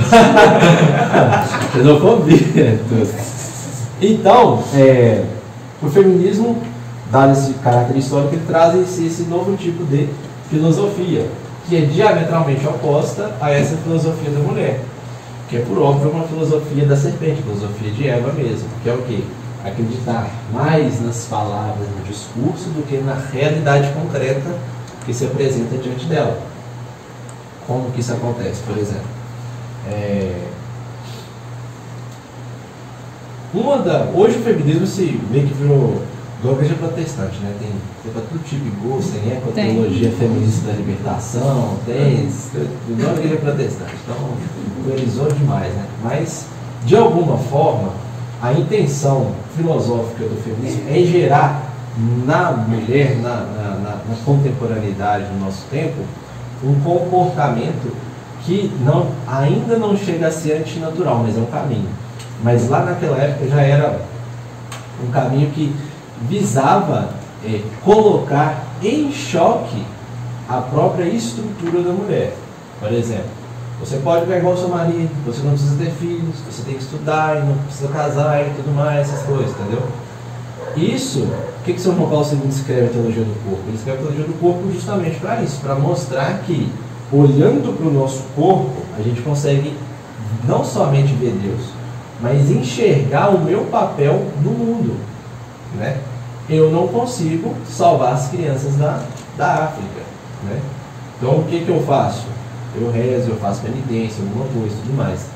Xenofobia. Então, o feminismo, dado esse caráter histórico, ele traz esse novo tipo de filosofia, que é diametralmente oposta a essa filosofia da mulher, que é, por óbvio, uma filosofia da serpente, filosofia de Eva mesmo, que é o quê? Acreditar mais nas palavras do discurso do que na realidade concreta que se apresenta diante dela. Como que isso acontece, por exemplo? Hoje o feminismo se meio que virou igual a igreja protestante, né? Tem para todo tipo de gosto, tem ecoteologia feminista da libertação, tem igual a igreja protestante. Então, polarizou demais, né? Mas, de alguma forma, a intenção filosófica do feminismo é gerar na mulher, na contemporaneidade do nosso tempo, um comportamento que ainda não chega a ser antinatural, mas é um caminho. Mas lá naquela época já era um caminho que visava colocar em choque a própria estrutura da mulher. Por exemplo, você pode pegar igual o seu marido, você não precisa ter filhos, você tem que estudar e não precisa casar e tudo mais, essas coisas, entendeu? Isso, o que São João Paulo II escreve a teologia do corpo? Ele escreve a teologia do corpo justamente para isso, para mostrar que, olhando para o nosso corpo, a gente consegue não somente ver Deus, mas enxergar o meu papel no mundo, né? Eu não consigo salvar as crianças da África, né? Então o que eu faço? Eu rezo, eu faço penitência, alguma coisa, tudo mais.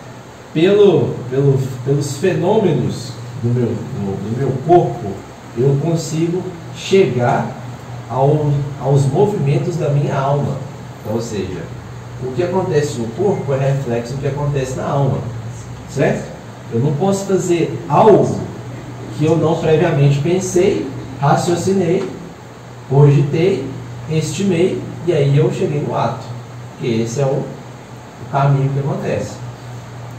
Pelos fenômenos do meu corpo, eu consigo chegar aos movimentos da minha alma. Então, ou seja, o que acontece no corpo é reflexo do que acontece na alma, certo? Eu não posso fazer algo que eu não previamente pensei, raciocinei, cogitei, estimei, e aí eu cheguei no ato. Que esse é o caminho que acontece.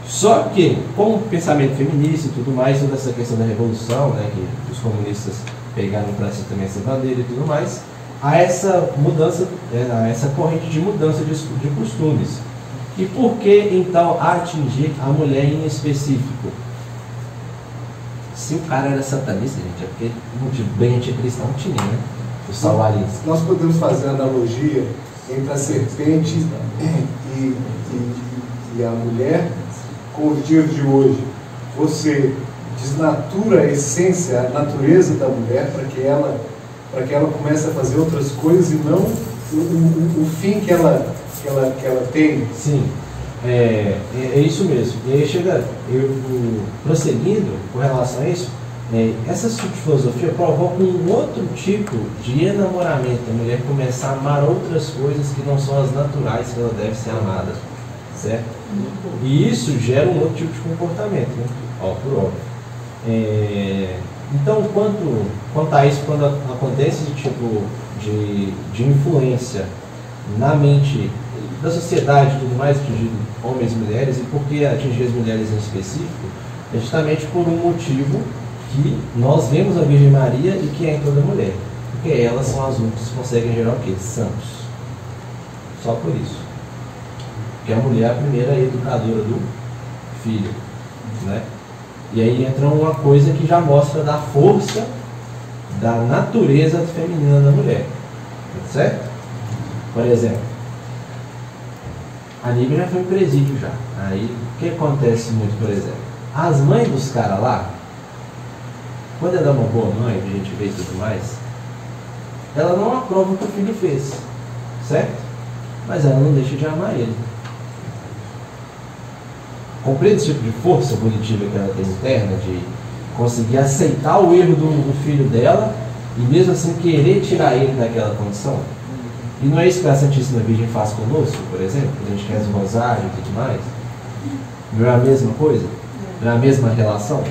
Só que, com o pensamento feminista e tudo mais, toda essa questão da revolução, né, que os comunistas pegaram para si também essa bandeira e tudo mais, há essa mudança, essa corrente de mudança de costumes. E por que, então, atingir a mulher em específico? Se o cara era satanista, gente, é porque motivo bem anticristão tinha, né? Os salvaristas. Nós podemos fazer a analogia entre a serpente e a mulher com os dias de hoje. Você desnatura a essência, a natureza da mulher para que ela comece a fazer outras coisas e não o fim que ela tem. Sim, é isso mesmo. E aí chega, prosseguindo com relação a isso, essa filosofia provoca um outro tipo de enamoramento. A mulher começa a amar outras coisas que não são as naturais que ela deve ser amada, certo? E isso gera um outro tipo de comportamento, né? Por óbvio. Então, quanto a isso, quando acontece esse tipo de influência na mente da sociedade e tudo mais, atingindo homens e mulheres, e por que atingir as mulheres em específico? É justamente por um motivo que nós vemos a Virgem Maria e que é em toda mulher. Porque elas são as únicas que conseguem gerar o quê? Santos. Só por isso. Porque a mulher é a primeira educadora do filho, né? E aí entra uma coisa que já mostra da força da natureza feminina da mulher, certo? Por exemplo, a Nívia já foi em presídio já. Aí o que acontece muito, por exemplo? As mães dos caras lá, quando ela é uma boa mãe, que a gente vê e tudo mais, ela não aprova o que o filho fez, certo? Mas ela não deixa de amar ele. Compreende esse tipo de força punitiva que ela tem interna, de conseguir aceitar o erro do filho dela e mesmo assim querer tirar ele daquela condição? E não é isso que a Santíssima Virgem faz conosco, por exemplo, quando a gente reza o rosário e tudo mais? Não é a mesma coisa? Não é a mesma relação?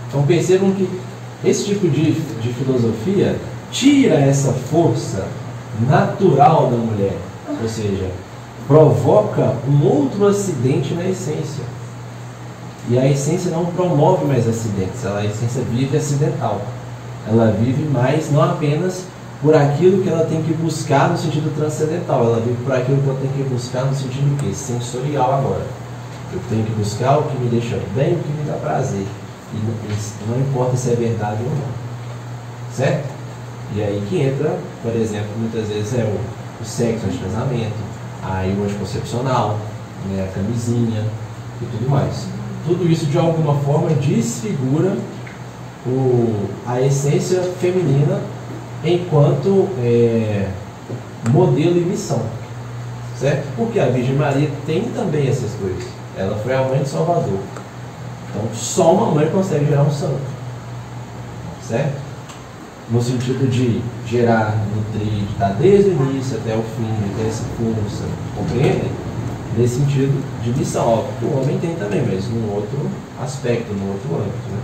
Então percebam que esse tipo de filosofia tira essa força natural da mulher, ou seja, provoca um outro acidente na essência. E a essência não promove mais acidentes, a essência vive acidental. Ela vive mais não apenas por aquilo que ela tem que buscar no sentido transcendental, ela vive por aquilo que ela tem que buscar no sentido quê? Sensorial agora. Eu tenho que buscar o que me deixa bem, o que me dá prazer. E não importa se é verdade ou não. Certo? E aí que entra, por exemplo, muitas vezes é o sexo antes do casamento, aí o anticoncepcional, né, a camisinha e tudo mais. Tudo isso de alguma forma desfigura a essência feminina enquanto modelo e missão, certo? Porque a Virgem Maria tem também essas coisas. Ela foi a mãe de Salvador. Então só uma mãe consegue gerar um santo, certo? No sentido de gerar, nutrir, de estar desde o início até o fim, de ter essa força, compreendem? Nesse sentido de missão, ó, o homem tem também, mas num outro aspecto, num outro âmbito, né?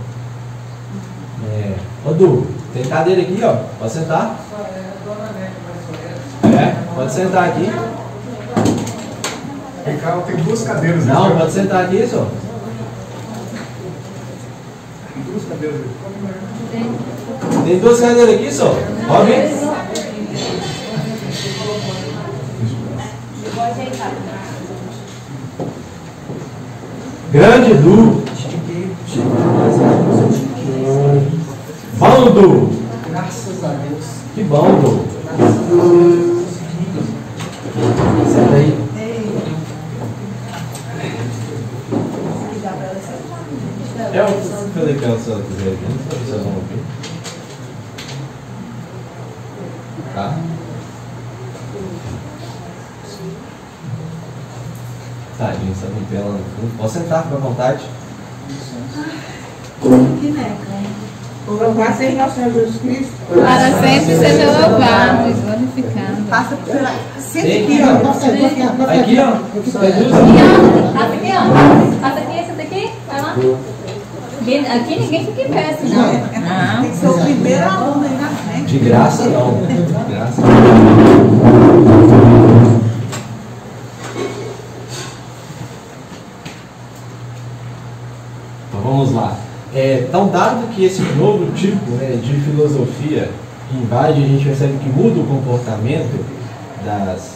Ô Du, tem cadeira aqui, ó, pode sentar? Pode sentar aqui. Ricardo, tem 2 cadeiras. Não, pode sentar aqui, só. Tem 2 cadeiras. Tem 2 cadeiras aqui, só. Pode vir. Grande Du. Bom, Du. Graças a Deus. Que bom, Du. Senta aí. Eu falei que ela só quiser aqui, não sei se vocês vão ouvir. Tá? Tadinho, está com pela no fundo. Pode sentar, fica à vontade. Louvado seja nosso Senhor Jesus Cristo. Para sempre seja louvado e glorificado. Passa pela. Senta Tem aqui, aqui, ó. ó. Aqui, ó. Tem 2 Passa aqui, ó. Passa aqui, senta aqui. Vai lá. Aqui ninguém fica em pé, senão. Tem que ser o primeiro aluno aí na frente. De graça não. De graça não. Então vamos lá. Então, dado que esse novo tipo, né, de filosofia que invade, a gente percebe que muda o comportamento das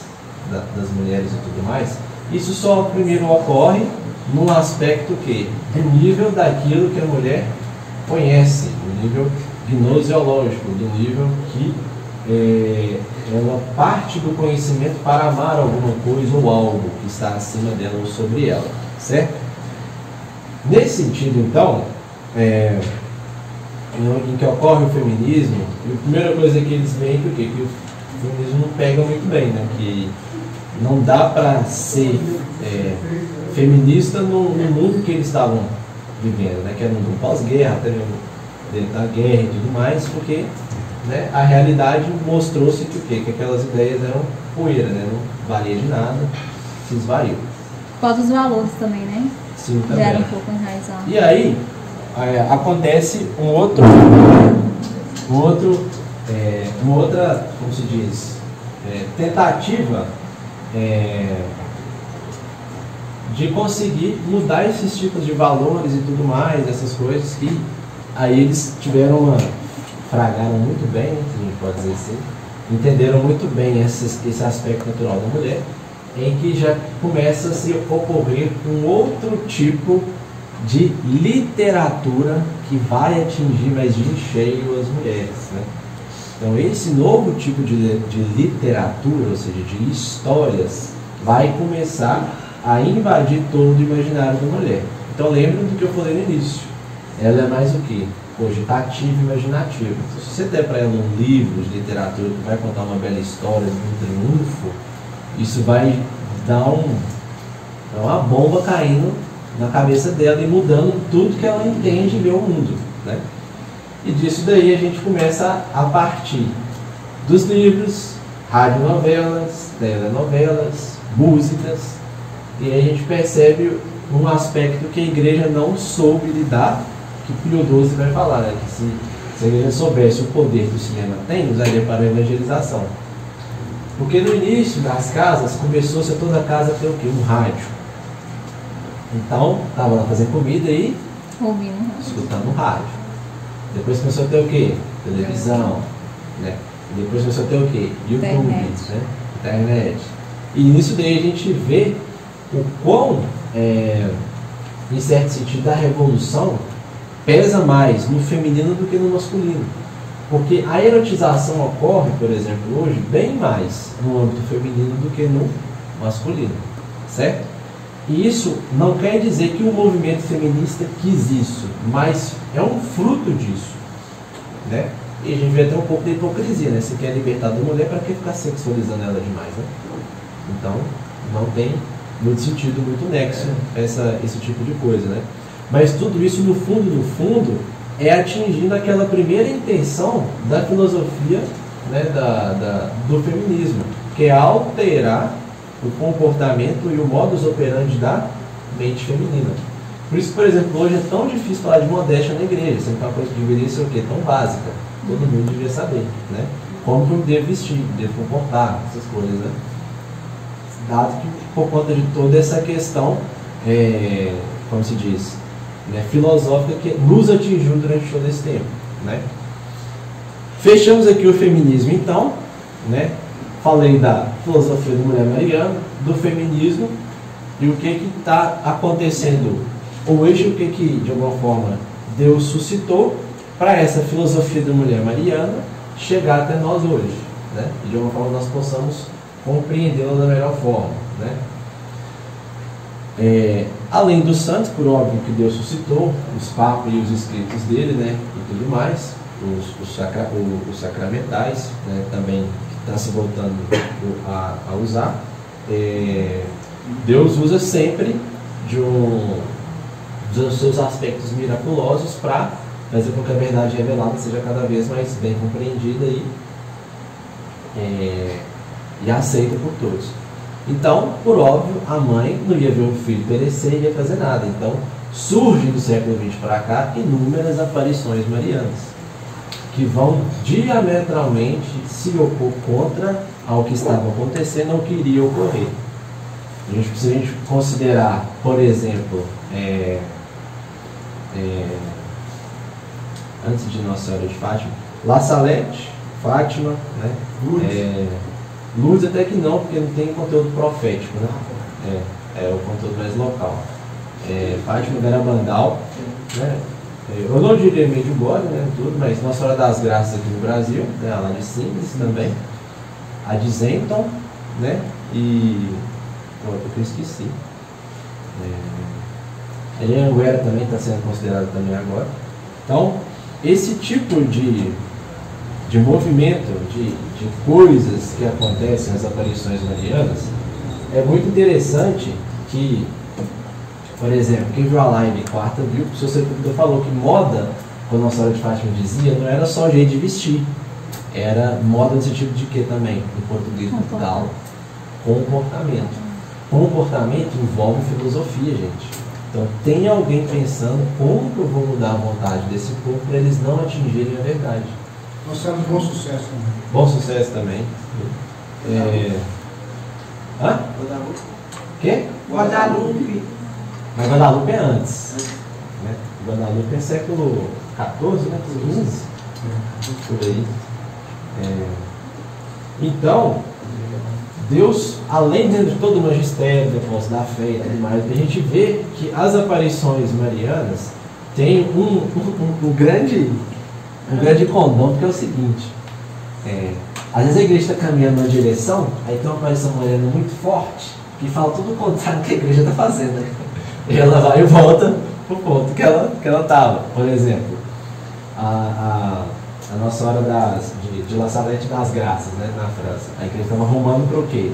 mulheres e tudo mais, isso só primeiro ocorre num aspecto que? Do nível daquilo que a mulher conhece, do nível gnoseológico, do nível que ela parte do conhecimento para amar alguma coisa ou algo que está acima dela ou sobre ela, certo? Nesse sentido, então, em que ocorre o feminismo, a primeira coisa que eles veem é que o feminismo não pega muito bem, né? Que não dá para ser feminista no mundo que eles estavam vivendo, né? Que era um mundo pós-guerra, até mesmo dentro da guerra e tudo mais, porque, né, a realidade mostrou-se que aquelas ideias eram poeira, né? Não valia de nada, se esvaiu. Por causa dos valores também, né? Sim, Já era também. um pouco enraizado. E aí, acontece uma outra, como se diz, tentativa de conseguir mudar esses tipos de valores e tudo mais, essas coisas que aí eles fragaram muito bem, né, a gente pode dizer assim, entenderam muito bem esse aspecto natural da mulher, em que já começa a se ocorrer um outro tipo de literatura que vai atingir mais de cheio as mulheres, né? Então esse novo tipo de literatura, ou seja, de histórias, vai começar a invadir todo o imaginário da mulher. Então lembra do que eu falei no início, ela é mais o que? Cogitativa e imaginativa. Então, se você der para ela um livro de literatura que vai contar uma bela história de um triunfo, isso vai dar uma bomba caindo na cabeça dela e mudando tudo que ela entende e vê o mundo, né? E disso daí a gente começa a partir dos livros, radionovelas, telenovelas, músicas, e aí a gente percebe um aspecto que a igreja não soube lidar, que Pio XII vai falar, né? Que se a igreja soubesse o poder que o cinema tem, usaria para a evangelização. Porque no início das casas, começou-se a toda casa ter o quê? Um rádio. Então, estava lá fazendo comida e Ouvindo. escutando o rádio. Depois começou a ter o quê? Televisão, né? Depois começou a ter o quê? YouTube, né? Internet. E nisso daí a gente vê o quão, em certo sentido, a revolução pesa mais no feminino do que no masculino. Porque a erotização ocorre, por exemplo, hoje, bem mais no âmbito feminino do que no masculino, certo? E isso não quer dizer que o movimento feminista quis isso, mas é um fruto disso, né? E a gente vê até um pouco de hipocrisia, né? Você quer libertar da mulher, para que ficar sexualizando ela demais, né? Então, não tem muito sentido, muito nexo esse tipo de coisa, né? Mas tudo isso, no fundo, é atingindo aquela primeira intenção da filosofia, né, do feminismo, que é alterar o comportamento e o modus operandi da mente feminina. Por isso, por exemplo, hoje é tão difícil falar de modéstia na igreja, sendo que é uma coisa que deveria ser o quê? Tão básica. Todo mundo devia saber, né? Como que eu devo vestir, devo comportar, essas coisas, né? Dado que, por conta de toda essa questão, como se diz, né, filosófica, que nos atingiu durante todo esse tempo, né? Fechamos aqui o feminismo, então, né? Falei da filosofia da mulher mariana, do feminismo e o que está acontecendo hoje, o que de alguma forma Deus suscitou para essa filosofia da mulher mariana chegar até nós hoje, né? E de alguma forma nós possamos compreendê-la da melhor forma, né? Além dos santos, por óbvio que Deus suscitou, os papas e os escritos dele, né? E tudo mais, os sacramentais, né? Também está se voltando a usar. Deus usa sempre dos seus aspectos miraculosos para fazer com que a verdade revelada seja cada vez mais bem compreendida e aceita por todos. Então, por óbvio, a mãe não ia ver o filho perecer e ia fazer nada. Então, surge do século XX para cá inúmeras aparições marianas que vão diametralmente se opor contra ao que estava acontecendo, ao que iria ocorrer. Se a gente considerar, por exemplo, antes de Nossa Senhora de Fátima, La Salete, Fátima, né? Luz até que não, porque não tem conteúdo profético, né? É o conteúdo mais local. Fátima Garabandal, né? Eu não diria Medjugorje, né, tudo, mas Nossa Senhora das Graças aqui no Brasil, né, lá de Simples também, a de Zenton, né, e outra que eu esqueci. A de Anguera também está sendo considerada também agora. Então, esse tipo de movimento, de coisas que acontecem nas aparições marianas, é muito interessante que, por exemplo, quem viu a live quarta viu que o seu servidor falou que moda, quando Nossa Senhora de Fátima dizia, não era só jeito de vestir, era moda no sentido de quê também, em português da aula? Comportamento. Comportamento envolve filosofia, gente. Então tem alguém pensando como que eu vou mudar a vontade desse povo para eles não atingirem a verdade. Nós temos bom sucesso também. Bom sucesso também. Guadalupe. Quê? Guadalupe. Mas Guadalupe é antes. Né? Guadalupe é século XIV, né? XV. Por aí. Então, Deus, além de todo o magistério, depois da fé e tudo mais, a gente vê que as aparições marianas têm um grande condom, que é o seguinte: às vezes a igreja está caminhando numa direção, aí tem uma aparição mariana muito forte, que fala tudo o contrário do que a igreja está fazendo, né? E ela vai e volta para o ponto que ela estava. Por exemplo, a Nossa Senhora de La Salete das Graças, né, na França. A igreja estava arrumando para o quê?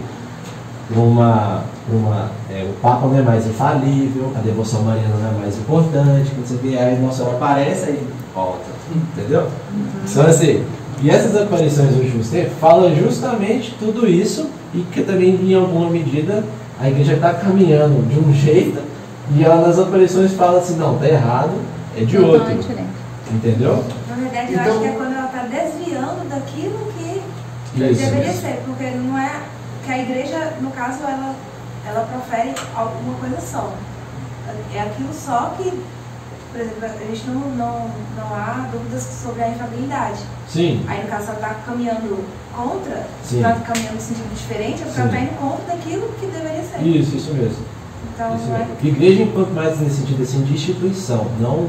O Papa não é mais infalível, a devoção mariana não é mais importante, quando você vê, aí a Nossa Senhora aparece e volta. Entendeu? Então, assim, e essas aparições do último tempo falam justamente tudo isso, e que também, em alguma medida, a igreja está caminhando de um jeito, e ela nas aparições fala assim: não, está errado, é de outro. Entendeu? Na verdade, eu Então, acho que é quando ela está desviando daquilo que deveria ser, porque não é que a igreja, no caso, ela profere alguma coisa só. É aquilo só que por exemplo, a gente não há dúvidas sobre a infabilidade. Sim. Aí, no caso, se ela está caminhando contra, Sim. está caminhando no sentido diferente, é porque ela está indo contra daquilo que deveria ser. Isso mesmo. Então, Isso não é mesmo. Igreja, enquanto mais nesse sentido assim, de instituição, não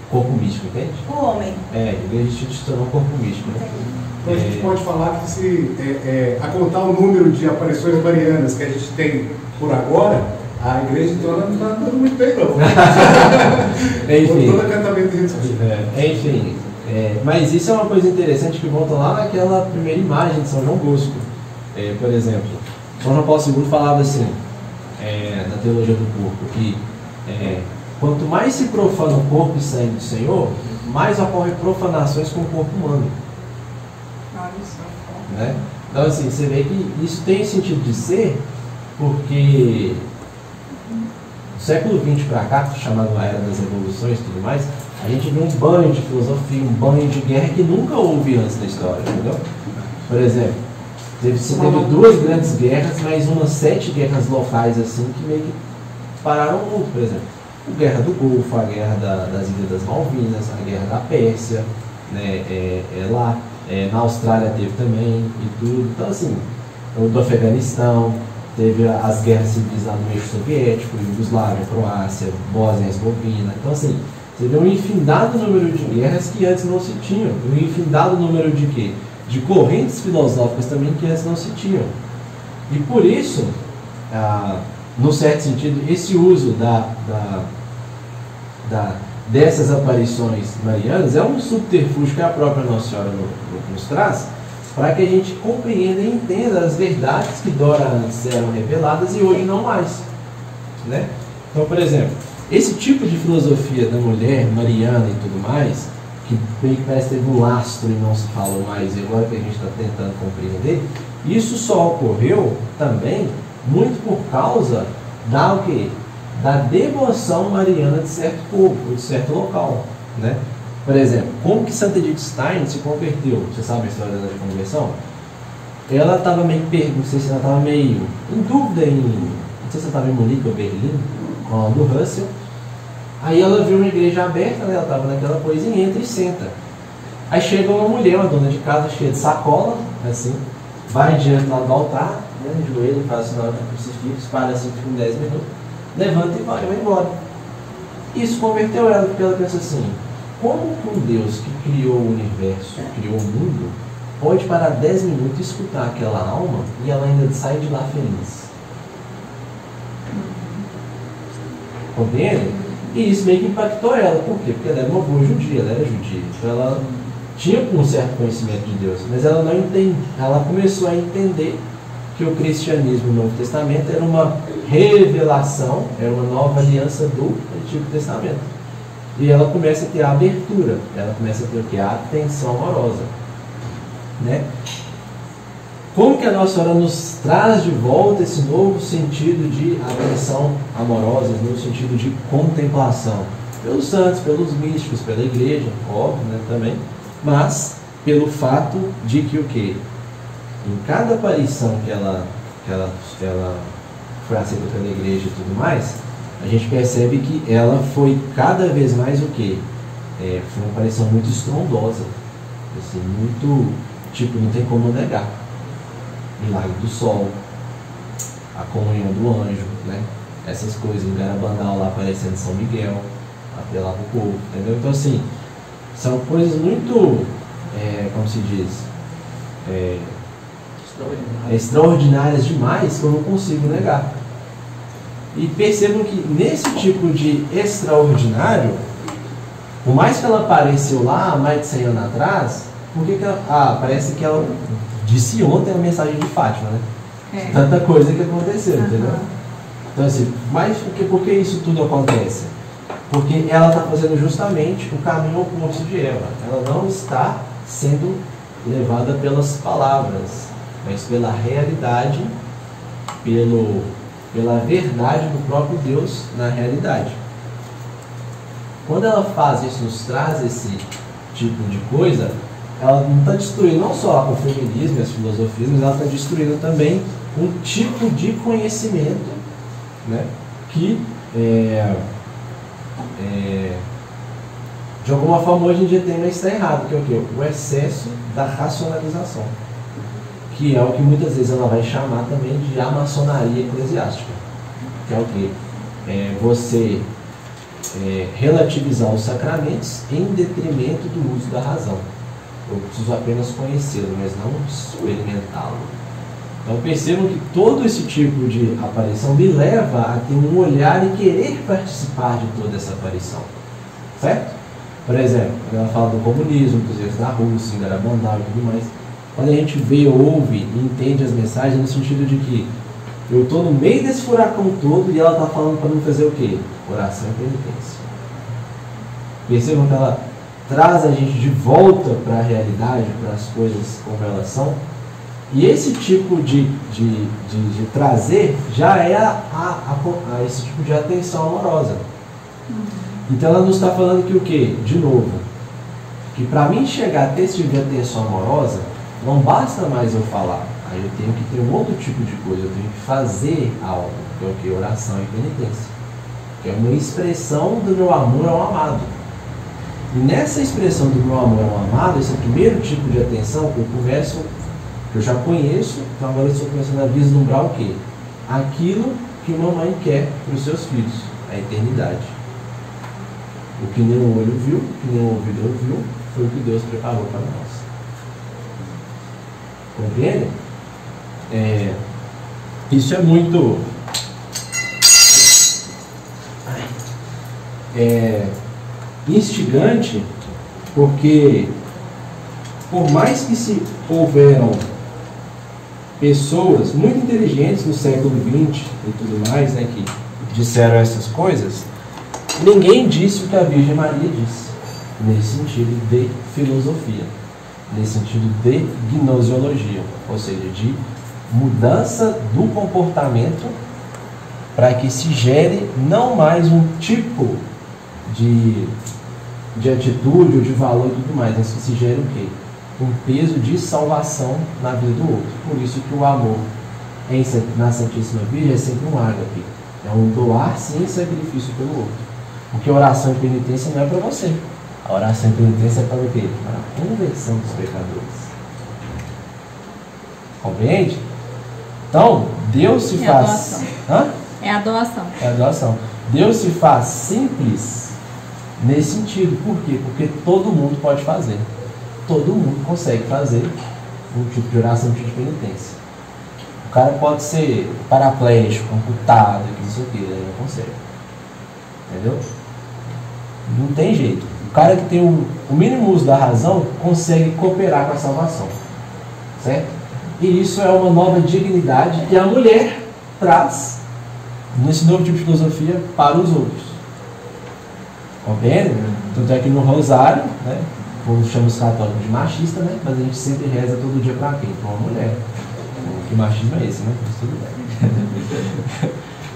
corpo místico, entende? o homem. Igreja institucional, corpo místico, né? Então a gente pode falar que se a contar o número de aparições marianas que a gente tem por agora, a igreja então não está andando muito bem não. Enfim. Com todo acantamento de rede Enfim, mas isso é uma coisa interessante que volta lá naquela primeira imagem de São João Bosco. Por exemplo, São João Paulo II falava assim, na teologia do corpo, que quanto mais se profana o corpo e sangue do Senhor, mais ocorrem profanações com o corpo humano. Né? Então, assim, você vê que isso tem sentido de ser, porque do século XX para cá, chamado a Era das Revoluções e tudo mais, a gente vê um banho de filosofia, um banho de guerra que nunca houve antes na história, entendeu? Por exemplo, teve 2 grandes guerras, mas umas 7 guerras locais assim que meio que pararam o mundo, por exemplo. A Guerra do Golfo, a Guerra das Ilhas das Malvinas, a Guerra da Pérsia, né, lá. Na Austrália teve também e tudo. Então, assim, do Afeganistão, teve as guerras civis lá no eixo soviético, Iugoslávia, Croácia, Bósnia e Herzegovina. Então, assim, você vê um infindável número de guerras que antes não se tinham. Um infindável número de quê? De correntes filosóficas também que antes não se tinham. E por isso, no certo sentido, esse uso dessas aparições marianas é um subterfúgio que a própria Nossa Senhora nos traz, para que a gente compreenda e entenda as verdades que Dora antes eram reveladas e hoje não mais, né? Então, por exemplo, esse tipo de filosofia da mulher mariana e tudo mais, que meio que parece ter um lastro e não se falou mais, e agora que a gente está tentando compreender, isso só ocorreu também muito por causa da devoção mariana de certo povo, de certo local, né? Por exemplo, como que Santa Edith Stein se converteu? Você sabe a história da conversão? Ela estava meio, não sei se ela estava meio em dúvida não sei se ela estava em Munique ou Berlim, com a do Russell. Aí ela viu uma igreja aberta, né? Ela estava naquela coisinha, entra e senta. Aí chega uma mulher, uma dona de casa, cheia de sacola, assim, vai diante lá do altar, né? Joelho, faz o sinal do crucifixo, para assim por 10 minutos, levanta e vai embora. Isso converteu ela, porque ela pensa assim: como que um Deus que criou o universo, criou o mundo, pode parar 10 minutos e escutar aquela alma e ela ainda sai de lá feliz? Compreende? E isso meio que impactou ela. Por quê? Porque ela era uma boa judia, ela era judia. Então ela tinha um certo conhecimento de Deus, mas ela não entende. Ela começou a entender que o cristianismo no Novo Testamento era uma revelação, era uma nova aliança do Antigo Testamento. E ela começa a ter a abertura, ela começa a ter o que? A atenção amorosa, né? Como que a Nossa Senhora nos traz de volta esse novo sentido de atenção amorosa, esse novo sentido de contemplação? Pelos santos, pelos místicos, pela igreja, óbvio, né, também, mas pelo fato de que o quê? Em cada aparição que ela foi aceita pela igreja e tudo mais, a gente percebe que ela foi cada vez mais o quê? Foi uma aparição muito estrondosa, assim, muito, tipo, não tem como negar. Milagre do sol, a comunhão do anjo, né? Essas coisas, em Garabandal lá aparecendo São Miguel, apelar para o povo, entendeu? Então, assim, são coisas muito, como se diz, extraordinárias demais que eu não consigo negar. E percebam que nesse tipo de extraordinário, por mais que ela apareceu lá há mais de 100 anos atrás, por que ela, parece que ela disse ontem a mensagem de Fátima, né? Tanta coisa que aconteceu, entendeu? Então, assim, mas por que isso tudo acontece? Porque ela está fazendo justamente o caminho oposto de Eva. Ela não está sendo levada pelas palavras, mas pela realidade, pela verdade do próprio Deus na realidade. Quando ela faz isso, nos traz esse tipo de coisa, ela não está destruindo não só o feminismo e as filosofias, mas ela está destruindo também um tipo de conhecimento, né, que de alguma forma hoje em dia tem, mas está errado, que é o quê? O excesso da racionalização, que é o que muitas vezes ela vai chamar também de a maçonaria eclesiástica, que é o quê? Você relativizar os sacramentos em detrimento do uso da razão. Eu preciso apenas conhecê-lo, mas não experimentá-lo. Então percebam que todo esse tipo de aparição me leva a ter um olhar e querer participar de toda essa aparição. Certo? Por exemplo, quando ela fala do comunismo, dos erros da Rússia, Garabandal e tudo mais, quando a gente vê, ouve e entende as mensagens no sentido de que eu estou no meio desse furacão todo e ela está falando para não fazer o quê? Oração e penitência. Percebam que ela traz a gente de volta para a realidade, para as coisas como elas são. E esse tipo de trazer já é esse tipo de atenção amorosa. Então ela nos está falando que o quê? De novo, que para mim chegar a ter esse tipo de atenção amorosa, não basta mais eu falar. Aí eu tenho que ter um outro tipo de coisa, eu tenho que fazer algo, que é o que? Oração e penitência. Que é uma expressão do meu amor ao amado. E nessa expressão do meu amor ao amado, esse primeiro tipo de atenção que eu já conheço, então agora eu estou começando a vislumbrar o quê? Aquilo que mamãe quer para os seus filhos, a eternidade. O que nem o olho viu, o que nem o ouvido ouviu, foi o que Deus preparou para nós. Compreendem? Isso é muito instigante, porque por mais que se houveram pessoas muito inteligentes no século XX e tudo mais, né, que disseram essas coisas, ninguém disse o que a Virgem Maria disse, nesse sentido de filosofia, nesse sentido de gnosiologia, ou seja, de mudança do comportamento para que se gere não mais um tipo de atitude ou de valor e tudo mais, mas que se gere o quê? Um peso de salvação na vida do outro. Por isso que o amor na Santíssima Virgem é sempre um ágape, é um doar-se em sacrifício pelo outro. Porque a oração e penitência não é para você. A oração e penitência é para o quê? Para a conversão dos pecadores. Compreende? Então, Deus se faz... É a doação. É a doação. Deus se faz simples nesse sentido. Por quê? Porque todo mundo pode fazer. Todo mundo consegue fazer um tipo de oração, um tipo de penitência. O cara pode ser paraplégico, amputado, que isso aqui, ele não consegue. Entendeu? Não tem jeito. O cara que tem o mínimo uso da razão consegue cooperar com a salvação. Certo? E isso é uma nova dignidade que a mulher traz nesse novo tipo de filosofia para os outros. Compreende? Tanto é que no Rosário, né, como chama os católicos de machista, né, mas a gente sempre reza todo dia para quem? Para uma mulher. Que machismo é esse, né? Mas tudo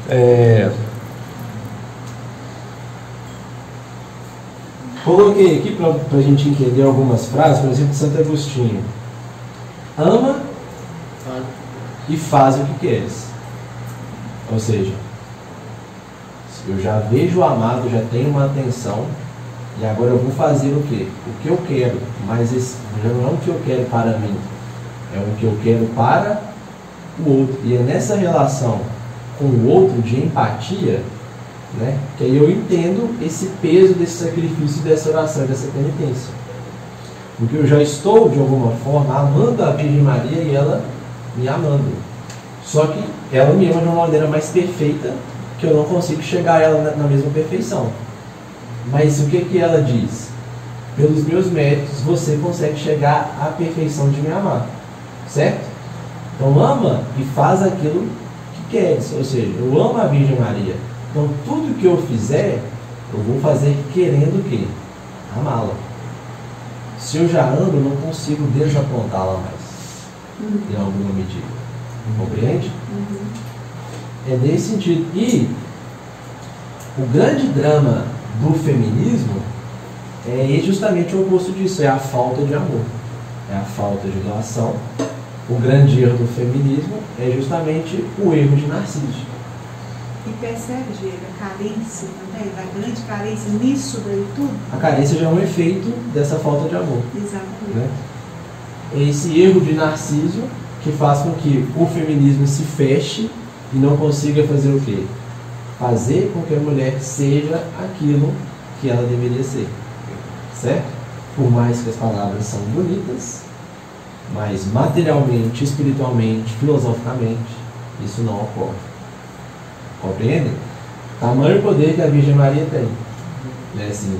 bem. Coloquei aqui para a gente entender algumas frases, por exemplo, de Santo Agostinho. Ama e faz o que queres. Ou seja, eu já vejo o amado, já tenho uma atenção, e agora eu vou fazer o quê? O que eu quero, mas esse não é o que eu quero para mim, é o que eu quero para o outro. E é nessa relação com o outro de empatia, né, que aí eu entendo esse peso desse sacrifício, dessa oração, dessa penitência. Porque eu já estou, de alguma forma, amando a Virgem Maria e ela me amando. Só que ela me ama de uma maneira mais perfeita, que eu não consigo chegar a ela na mesma perfeição. Mas o que ela diz? Pelos meus méritos, você consegue chegar à perfeição de me amar. Certo? Então ama e faz aquilo que queres. Ou seja, eu amo a Virgem Maria. Então tudo que eu fizer, eu vou fazer querendo o quê? Amá-la. Se eu já amo, eu não consigo desapontá-la mais. Em alguma medida. Compreende? É nesse sentido. E o grande drama do feminismo é justamente o oposto disso, é a falta de amor, é a falta de doação. O grande erro do feminismo é justamente o erro de Narciso. E percebe, Diego, a carência também, da grande carência nisso daí tudo? A carência já é um efeito dessa falta de amor. Exatamente. Né? É esse erro de Narciso que faz com que o feminismo se feche e não consiga fazer o quê? Fazer com que a mulher seja aquilo que ela deveria ser. Certo? Por mais que as palavras são bonitas, mas materialmente, espiritualmente, filosoficamente, isso não ocorre. Compreende? Tamanho poder que a Virgem Maria tem. Né? Assim,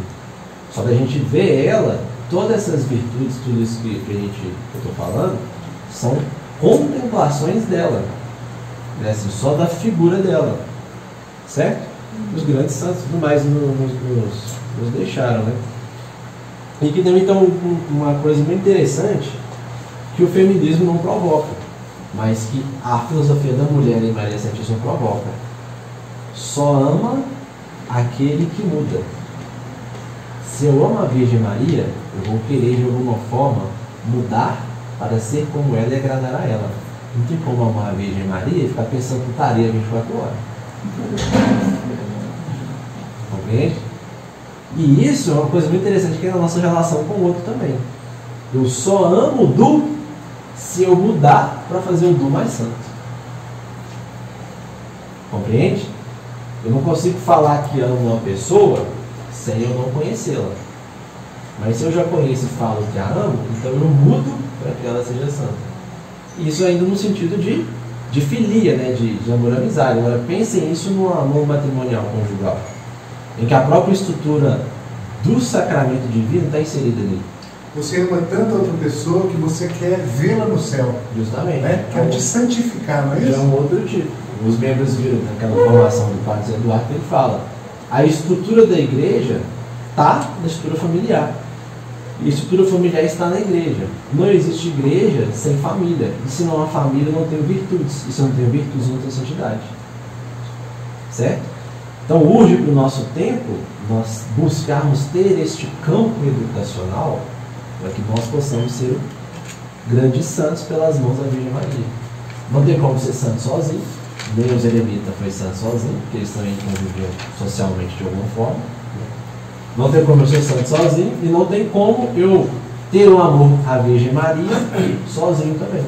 só da gente ver ela, todas essas virtudes, tudo isso que eu estou falando, são contemplações dela. Né? Assim, só da figura dela. Certo? Os grandes santos tudo mais nos deixaram. Né? E que tem então uma coisa bem interessante, que o feminismo não provoca, mas que a filosofia da mulher em Maria Santíssima provoca. Só ama aquele que muda. Se eu amo a Virgem Maria, eu vou querer de alguma forma mudar para ser como ela e agradar a ela. Não tem como amar a Virgem Maria e ficar pensando putaria 24 horas. Compreende? E isso é uma coisa muito interessante que é a nossa relação com o outro também. Eu só amo o do se eu mudar para fazer o do mais santo. Compreende? Eu não consigo falar que amo uma pessoa sem eu não conhecê-la. Mas se eu já conheço e falo que a amo, então eu mudo para que ela seja santa. Isso ainda no sentido de filia, né? de amor à amizade. Agora pensem isso no amor matrimonial conjugal, em que a própria estrutura do sacramento divino está inserida ali. Você ama tanto a outra pessoa que você quer vê-la no céu. Justamente. Né? Quer te santificar, não é isso? Já é um outro tipo. Os membros viram naquela formação do Padre Zé Eduardo que ele fala. A estrutura da igreja está na estrutura familiar. E a estrutura familiar está na igreja. Não existe igreja sem família. E se não há família, não tem virtudes. E se não tem virtudes, não tem santidade. Certo? Então urge para o nosso tempo nós buscarmos ter este campo educacional para que nós possamos ser grandes santos pelas mãos da Virgem Maria. Não tem como ser santo sozinho, nem os eremitas foi santo sozinho, porque eles também conviviam socialmente de alguma forma. Não tem como eu ser santo sozinho e não tem como eu ter o amor à Virgem Maria sozinho também.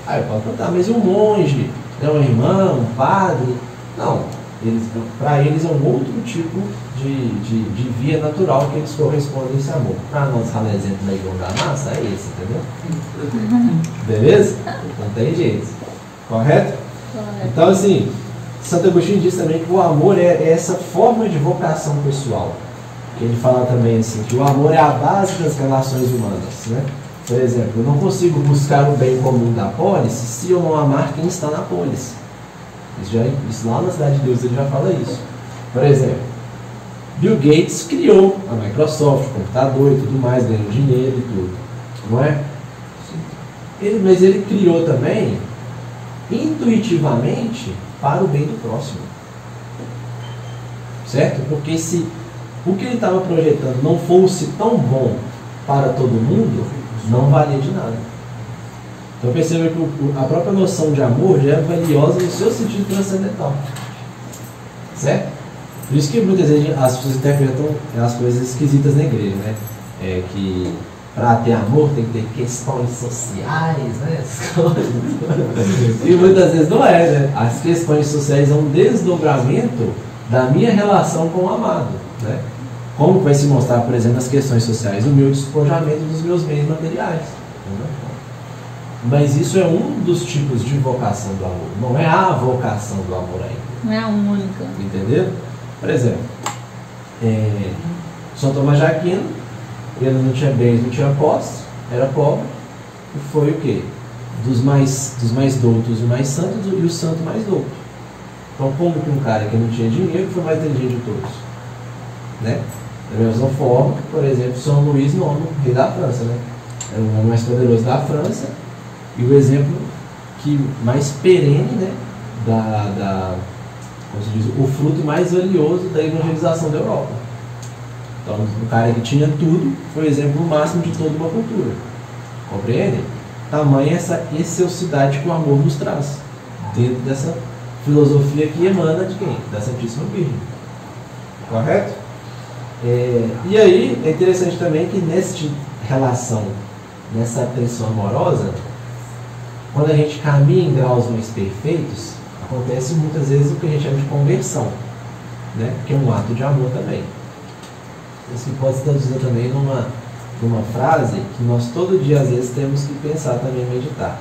Aí eu falo, tá, mas e um monge? É um irmão, um padre? Não. Para eles é um outro tipo de via natural que eles correspondem a esse amor. Para nós, ralezentos da Igreja da Massa, é esse, entendeu? Beleza? Não tem jeito. Correto? Então, assim, Santo Agostinho diz também que o amor é essa forma de vocação pessoal. Ele fala também assim, que o amor é a base das relações humanas. Né? Por exemplo, eu não consigo buscar o bem comum da polis se eu não amar quem está na polis. Isso lá na Cidade de Deus ele já fala isso. Por exemplo, Bill Gates criou a Microsoft, o computador e tudo mais, ganhou dinheiro e tudo. Não é? Mas ele criou também intuitivamente para o bem do próximo. Certo? Porque se o que ele estava projetando não fosse tão bom para todo mundo, não valia de nada. Então perceba que a própria noção de amor já é valiosa no seu sentido transcendental. Certo? Por isso que muitas vezes as pessoas interpretam as coisas esquisitas na igreja, né? Que para ter amor tem que ter questões sociais, né? E muitas vezes não é, né? As questões sociais são um desdobramento da minha relação com o amado, né? Como vai se mostrar, por exemplo, nas questões sociais, o meu despojamento dos meus bens materiais. Mas isso é um dos tipos de vocação do amor, não é a vocação do amor ainda. Não é a única. Entendeu? Por exemplo, São Tomás de Aquino, ele não tinha bens, não tinha posse, era pobre, e foi o quê? Dos mais doutos, o mais santo, e o santo mais douto. Então, como que um cara que não tinha dinheiro foi mais inteligente de todos? Né? Da mesma forma, por exemplo, São Luís IX, rei da França, né? Era o homem mais poderoso da França, e o exemplo que mais perene, né? Como se diz, o fruto mais valioso da evangelização da Europa. Então, o cara que tinha tudo foi o exemplo máximo de toda uma cultura. Compreende? Tamanha essa excessidade que o amor nos traz dentro dessa filosofia que emana de quem? Da Santíssima Virgem. Correto? E aí é interessante também que nessa relação, nessa tensão amorosa, quando a gente caminha em graus mais perfeitos, acontece muitas vezes o que a gente chama de conversão, né? Que é um ato de amor também. Isso que pode se traduzir também numa frase que nós todo dia às vezes temos que pensar também, meditar.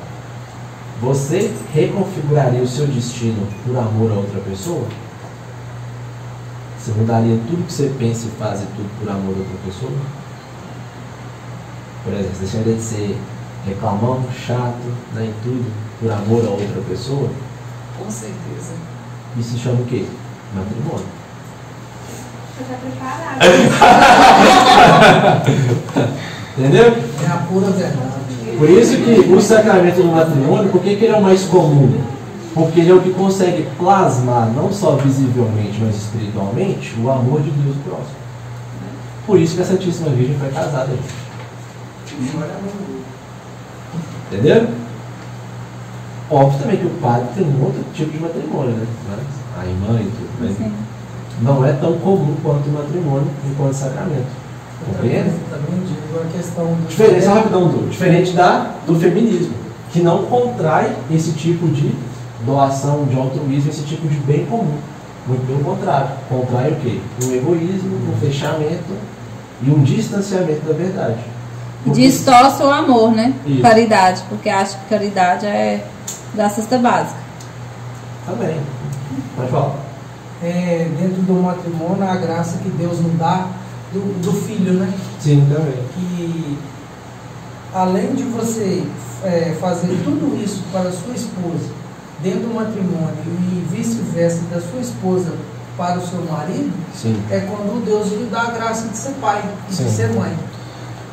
Você reconfiguraria o seu destino por amor a outra pessoa? Você mudaria tudo que você pensa e faz e tudo por amor a outra pessoa? Por exemplo, você deixaria de ser reclamão, chato, né, em tudo, por amor a outra pessoa? Com certeza. Isso se chama o quê? Matrimônio. Você está preparado. Entendeu? É a pura verdade. Por isso que o sacramento do matrimônio, por que ele é o mais comum? Porque ele é o que consegue plasmar, não só visivelmente, mas espiritualmente, o amor de Deus próximo. Por isso que a Santíssima Virgem foi casada, gente. Entendeu? Óbvio também que o padre tem um outro tipo de matrimônio, né? A irmã e tudo, mas não é tão comum quanto o matrimônio enquanto sacramento. Compreende? Também digo a questão do... Diferença rapidão, diferente do feminismo, que não contrai esse tipo de doação, de altruísmo, esse tipo de bem comum. Muito pelo contrário. Contrai o quê? Um egoísmo, um fechamento e um distanciamento da verdade. Porque... distorce o amor, né? Isso. Caridade, porque acha que caridade é da cesta básica. Também. Pode falar. Dentro do matrimônio, a graça que Deus nos dá do filho, né? Sim, também. Que além de você fazer tudo isso para a sua esposa dentro do matrimônio e vice-versa da sua esposa para o seu marido, sim, é quando Deus lhe dá a graça de ser pai e sim, de ser mãe.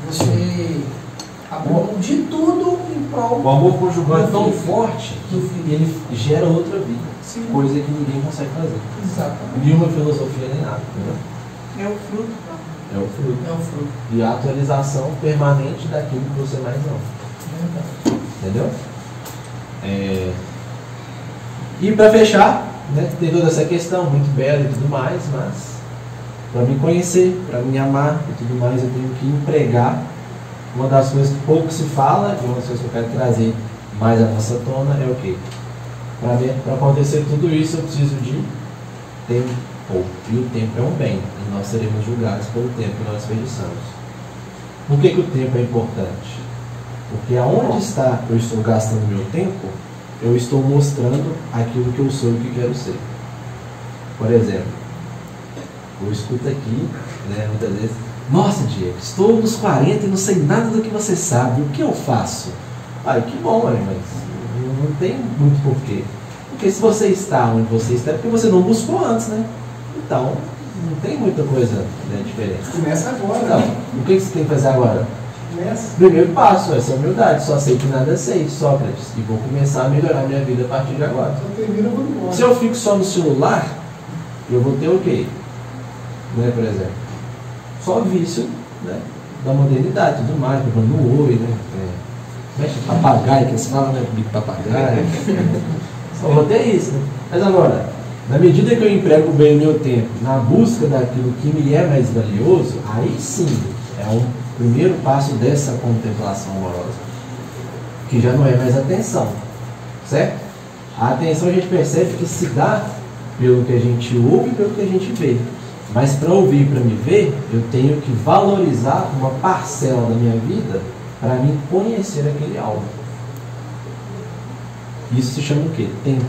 Você abre mão de tudo em prol. O amor conjugal é tão forte que ele gera outra vida. Sim. Coisa que ninguém consegue fazer. Exatamente. Nenhuma filosofia nem nada, entendeu? É o fruto. É o fruto. É o fruto. E a atualização permanente daquilo que você mais ama. Verdade. Entendeu? E para fechar, né, tem toda essa questão muito bela e tudo mais, mas para me conhecer, para me amar e tudo mais, eu tenho que empregar uma das coisas que pouco se fala, e uma das coisas que eu quero trazer mais à nossa tona é o quê? Para acontecer tudo isso eu preciso de tempo. E o tempo é um bem, e nós seremos julgados pelo tempo que nós desperdiçamos. Por que o tempo é importante? Porque aonde está eu estou gastando meu tempo, eu estou mostrando aquilo que eu sou e o que quero ser. Por exemplo, eu escuto aqui, né, muitas vezes, nossa, Diego, estou nos 40 e não sei nada do que você sabe, o que eu faço? Ai, que bom, mas não tem muito porquê. Porque se você está onde você está, é porque você não buscou antes, né? Então, não tem muita coisa, né, diferente. Começa agora. Então, o que você tem que fazer agora? Começa. Primeiro passo, essa humildade. Só sei que nada sei, Sócrates. E vou começar a melhorar minha vida a partir de agora. Então termina, eu vou embora. Se eu fico só no celular, eu vou ter o quê? Né, por exemplo? Só vício, né, da modernidade, tudo mais, no oi, né? Mexe papagaio, que eles falam, né? Bico papagaio. Só vou ter isso, né? Mas agora, na medida que eu emprego bem o meu tempo na busca daquilo que me é mais valioso, aí sim é um primeiro passo dessa contemplação amorosa, que já não é mais atenção, certo? A atenção a gente percebe que se dá pelo que a gente ouve e pelo que a gente vê. Mas para ouvir e para me ver, eu tenho que valorizar uma parcela da minha vida para mim conhecer aquele algo. Isso se chama o quê? Tempo.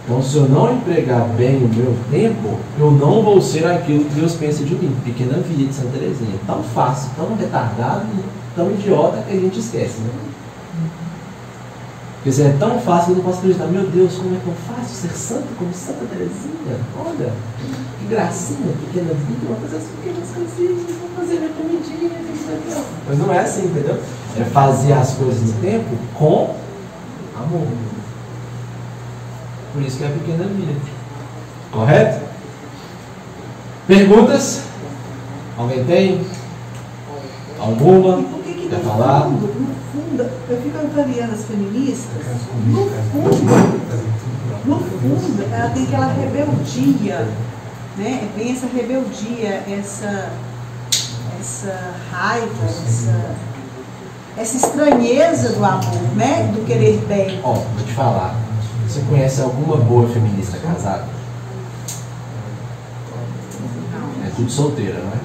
Então, se eu não empregar bem o meu tempo, eu não vou ser aquilo que Deus pensa de mim. Pequena Via de Santa Teresinha. Tão fácil, tão retardado e tão idiota que a gente esquece, né? Porque se é tão fácil, eu não posso acreditar. Meu Deus, como é tão fácil ser santo como Santa Teresinha? Olha, que gracinha, pequena vida, vou fazer as pequenas coisinhas, vou fazer minha comidinha, entendeu? Mas não é assim, entendeu? É fazer as coisas no tempo com amor. Por isso que é a pequena vida. Correto? Perguntas? Alguém tem? Alguma? E por que Quer falar? No fundo, eu fico avaliando as feministas, no fundo, ela tem aquela rebeldia, né? É bem essa rebeldia, essa raiva, essa estranheza do amor, né? Do querer bem. Ó, vou te falar. Você conhece alguma boa feminista casada? É tudo solteira, não é?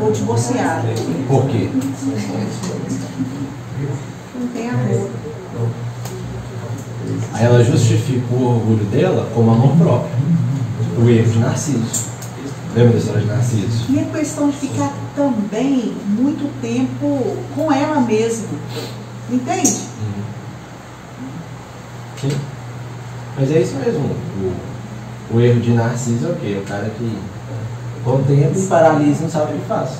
Ou divorciada. Por quê? Não tem amor. Aí ela justifica o orgulho dela como amor próprio. O erro de Narciso. Lembra da história de Narciso? E a questão de ficar também muito tempo com ela mesma. Entende? Sim. Mas é isso mesmo. O erro de Narciso é o quê? O cara que contempla e paralisa e não sabe o que faz.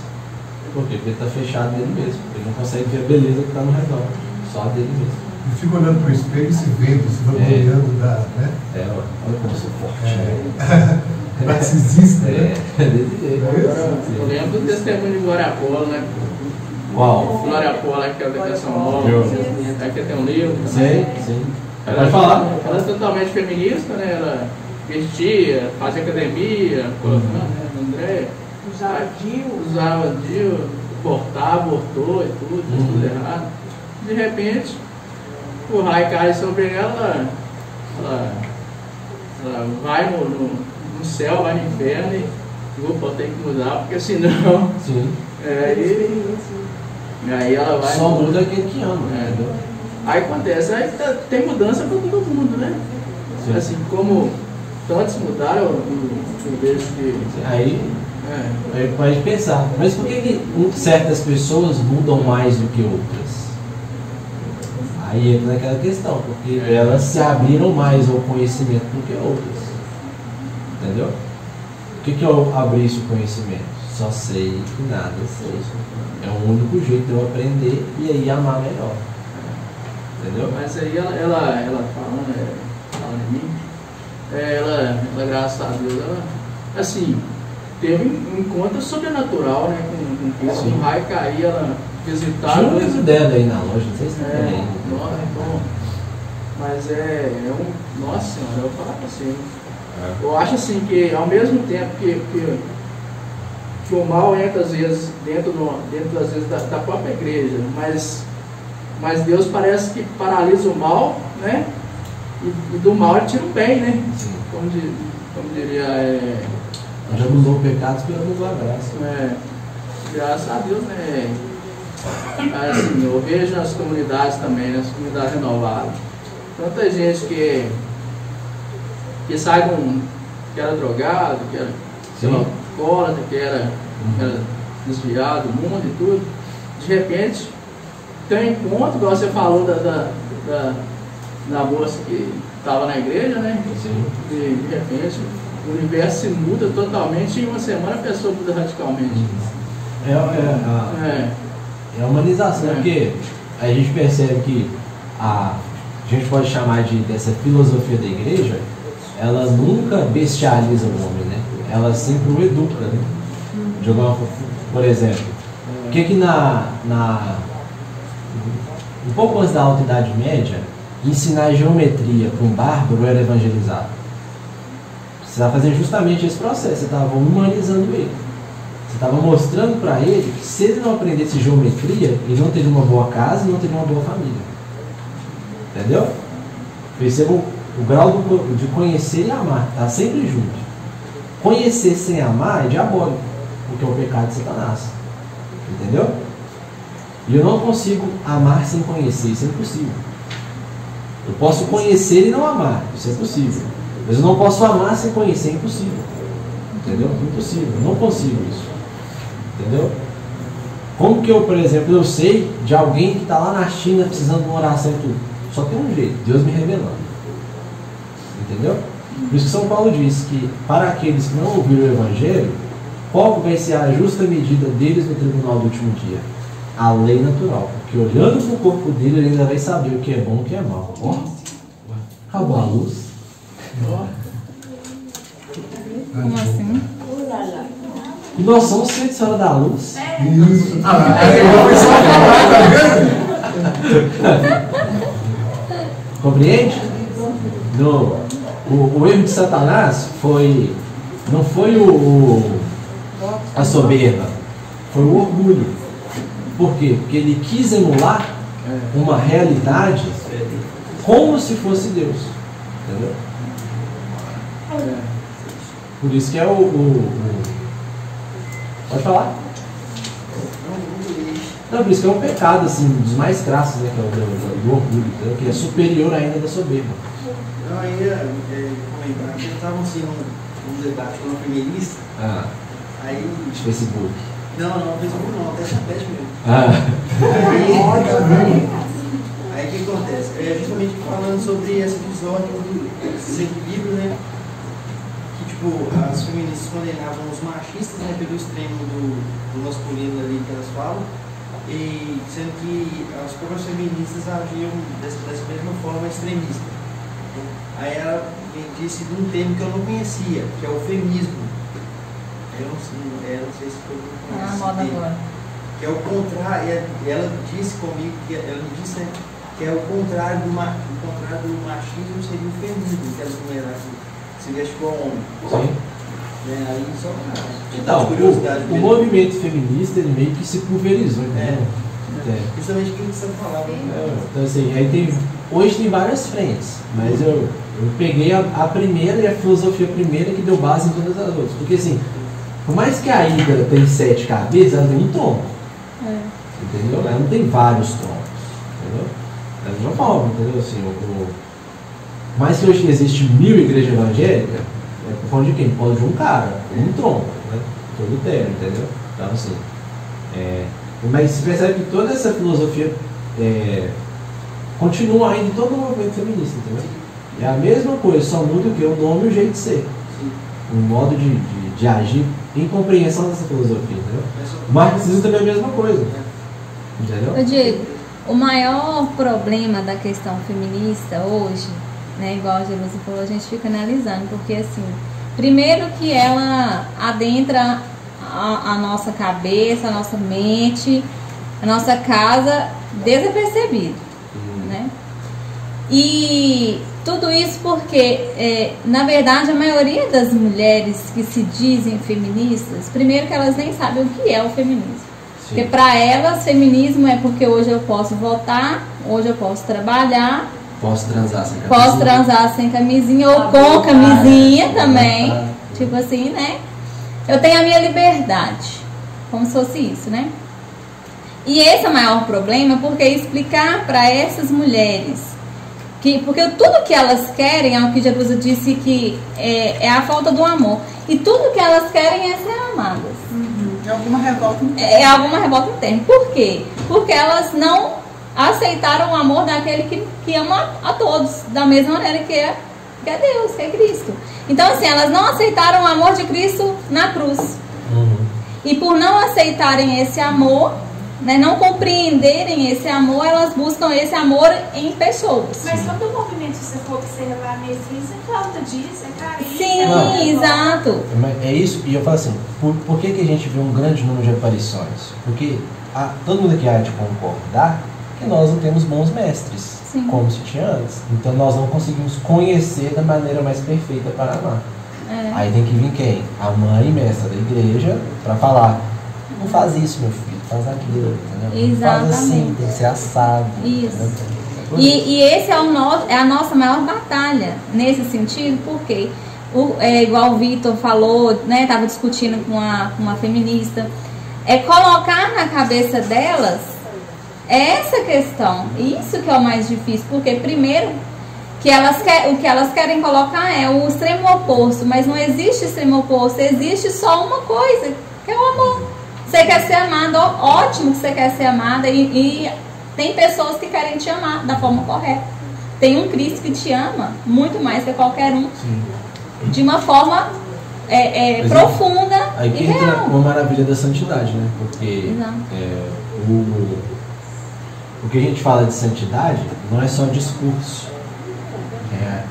Por quê? Porque ele está fechado nele mesmo. Ele não consegue ver a beleza que está no redor. Só dele mesmo. Ele fica olhando para o espelho e se vendo, se vangloriando da. Né? Olha como eu sou forte. Narcisista, né? Desse jeito. Eu lembro do testemunho de Glória Paula, né? Qual? Glória Paula, que é da Canção Nova. Aqui tem um livro. Sim, sim. Pode falar. Ela é totalmente feminista, né? Ela vestia, fazia academia, André. Usava DIU, abortou e tudo errado. De repente, o raio cai sobre ela vai no céu, vai no inferno e opa, tem que mudar, porque senão. Sim. Aí ela vai. Só muda aquele que ama. Aí acontece, aí tem mudança para todo mundo, né? Sim. Assim, como tantos mudaram, eu vejo que. Aí pode pensar, mas por que certas pessoas mudam mais do que outras? Aí entra naquela questão, porque elas se abriram mais ao conhecimento do que outras. Entendeu? O que eu abri esse conhecimento? Só sei que nada sei. É o único jeito de eu aprender e aí amar melhor. Entendeu? Mas aí ela falando em mim, ela, graças a Deus, ela, assim, teve um encontro sobrenatural, né? Com um raio cair, ela visitar. Tinha um livro dela aí na loja, não sei se tem aí. Bom. Mas nossa senhora, eu falo assim. Eu acho assim que ao mesmo tempo que o mal entra às vezes dentro às vezes da própria igreja, mas Deus parece que paralisa o mal, né? E do mal ele tira o bem, né? Como diria. Já mudou o pecado pela a graça. Graças a Deus, né? Assim, eu vejo nas comunidades também, nas comunidades renovadas, tanta gente que sai que era drogado, que era alcoólatra, que era desviado do mundo e tudo. De repente, tem um encontro, igual você falou da moça que estava na igreja, né? Sim. E de repente, o universo se muda totalmente e em uma semana a pessoa muda radicalmente. É a humanização, porque a gente percebe que a gente pode chamar dessa filosofia da igreja, ela nunca bestializa o homem, né? Ela sempre o educa, né? Por exemplo, o que um pouco antes da Alta Idade Média, ensinar geometria para um bárbaro era evangelizado. Você estava fazendo justamente esse processo, você estava humanizando ele. Você estava mostrando para ele que se ele não aprendesse geometria, ele não teria uma boa casa e não teria uma boa família. Entendeu? Percebam o grau de conhecer e amar, está sempre junto. Conhecer sem amar é diabólico, porque é o pecado de Satanás. Entendeu? E eu não consigo amar sem conhecer, isso é impossível. Eu posso conhecer e não amar, isso é possível. Mas eu não posso amar sem conhecer, é impossível. Entendeu? Impossível, eu não consigo isso. Entendeu? Como que eu, por exemplo, eu sei de alguém que está lá na China precisando de uma oração e tudo? Só tem um jeito, Deus me revelando. Entendeu? Por isso que São Paulo diz que para aqueles que não ouviram o Evangelho, qual vai ser a justa medida deles no tribunal do último dia? A lei natural. Porque olhando para o corpo dele, ele ainda vai saber o que é bom e o que é mal. Ó, acabou a luz. Como assim? E nós somos Feito Senhora da Luz. Isso. Compreende? O erro de Satanás não foi a soberba, foi o orgulho. Por quê? Porque ele quis emular uma realidade como se fosse Deus. Entendeu? Por isso que é Pode falar? Não, por isso que é um pecado, assim, dos mais crassos, né? Que é o do orgulho, entendeu? Que é superior ainda da soberba. Não, aí comentar que estavam assim num debate com uma feminista. Aí. De Facebook. Não, Facebook não, até chat mesmo. Aí o que acontece? Justamente falando sobre essa desordem desse equilíbrio, né? Que tipo, as feministas condenavam os machistas, né, pelo extremo do masculino ali que elas falam, e sendo que as próprias feministas agiam dessa mesma forma extremista. Aí ela me disse de um termo que eu não conhecia, que é o feminismo. Eu não sei se foi moda agora. Que é o contrário, ela disse comigo, ela me disse, né, que é o contrário do machismo seria o feminismo, que as mulheres se vestem igual homem. Sim. Aí só então, curiosidade. O movimento feminista, ele meio que se pulverizou, entendeu? Justamente o que você falava. Então assim, hoje tem várias frentes, mas eu peguei a primeira e a filosofia primeira que deu base em todas as outras. Porque assim, por mais que a Hidra tem 7 cabeças, ela tem um tronco. Entendeu? Ela não tem vários troncos. Entendeu? Da mesma forma, entendeu? Assim, por mais que hoje existe 1000 igrejas evangélicas, por conta de quem? Por causa de um cara, um tronco, né? Todo terno, entendeu? Então assim. Mas você percebe que toda essa filosofia continua ainda em todo o movimento feminista, entendeu? É a mesma coisa, só muda o que? O nome e o jeito de ser. O modo de agir em compreensão dessa filosofia, entendeu? O marxismo também é a mesma coisa. Entendeu? Diego, o maior problema da questão feminista hoje, né, igual a Jerusa falou, a gente fica analisando, porque assim, primeiro que ela adentra a nossa cabeça, a nossa mente, a nossa casa desapercebido, né? E tudo isso porque, na verdade, a maioria das mulheres que se dizem feministas, primeiro que elas nem sabem o que é o feminismo. Sim. Porque para elas, feminismo é porque hoje eu posso votar, hoje eu posso trabalhar, posso transar sem camisinha ou com camisinha também, tipo assim, né? Eu tenho a minha liberdade, como se fosse isso, né? E esse é o maior problema, porque explicar para essas mulheres porque tudo que elas querem, é o que Jerusa disse, que é a falta do amor. E tudo que elas querem é ser amadas. É alguma revolta interna. É alguma revolta interna. Por quê? Porque elas não aceitaram o amor daquele que ama a todos, da mesma maneira que é Deus, que é Cristo. Então, assim, elas não aceitaram o amor de Cristo na cruz. E por não aceitarem esse amor, né, não compreenderem esse amor, elas buscam esse amor em pessoas. Mas quando o movimento, se você for observar mesmo, isso é falta disso, é carinho. Sim, exato. É isso, e eu falo assim, por que a gente vê um grande número de aparições? Porque todo mundo aqui há de concordar que nós não temos bons mestres. Sim. Como se tinha antes. Então nós não conseguimos conhecer da maneira mais perfeita para amar. Aí tem que vir quem? A mãe mestra da igreja para falar, não faz isso, meu filho, faz aquilo, entendeu? Exatamente. Faz assim, tem que ser assado. Isso. E esse é a nossa maior batalha nesse sentido, porque igual o Vitor falou, né, estava discutindo com uma feminista, colocar na cabeça delas essa questão. Isso que é o mais difícil, porque primeiro o que elas querem colocar é o extremo oposto, mas não existe extremo oposto, existe só uma coisa, que é o amor. Você quer ser amada, ótimo que você quer ser amada, e tem pessoas que querem te amar da forma correta. Tem um Cristo que te ama muito mais que qualquer um. Sim. De uma forma profunda aí que e entra real. Uma maravilha da santidade, né? Porque o que a gente fala de santidade não é só discurso.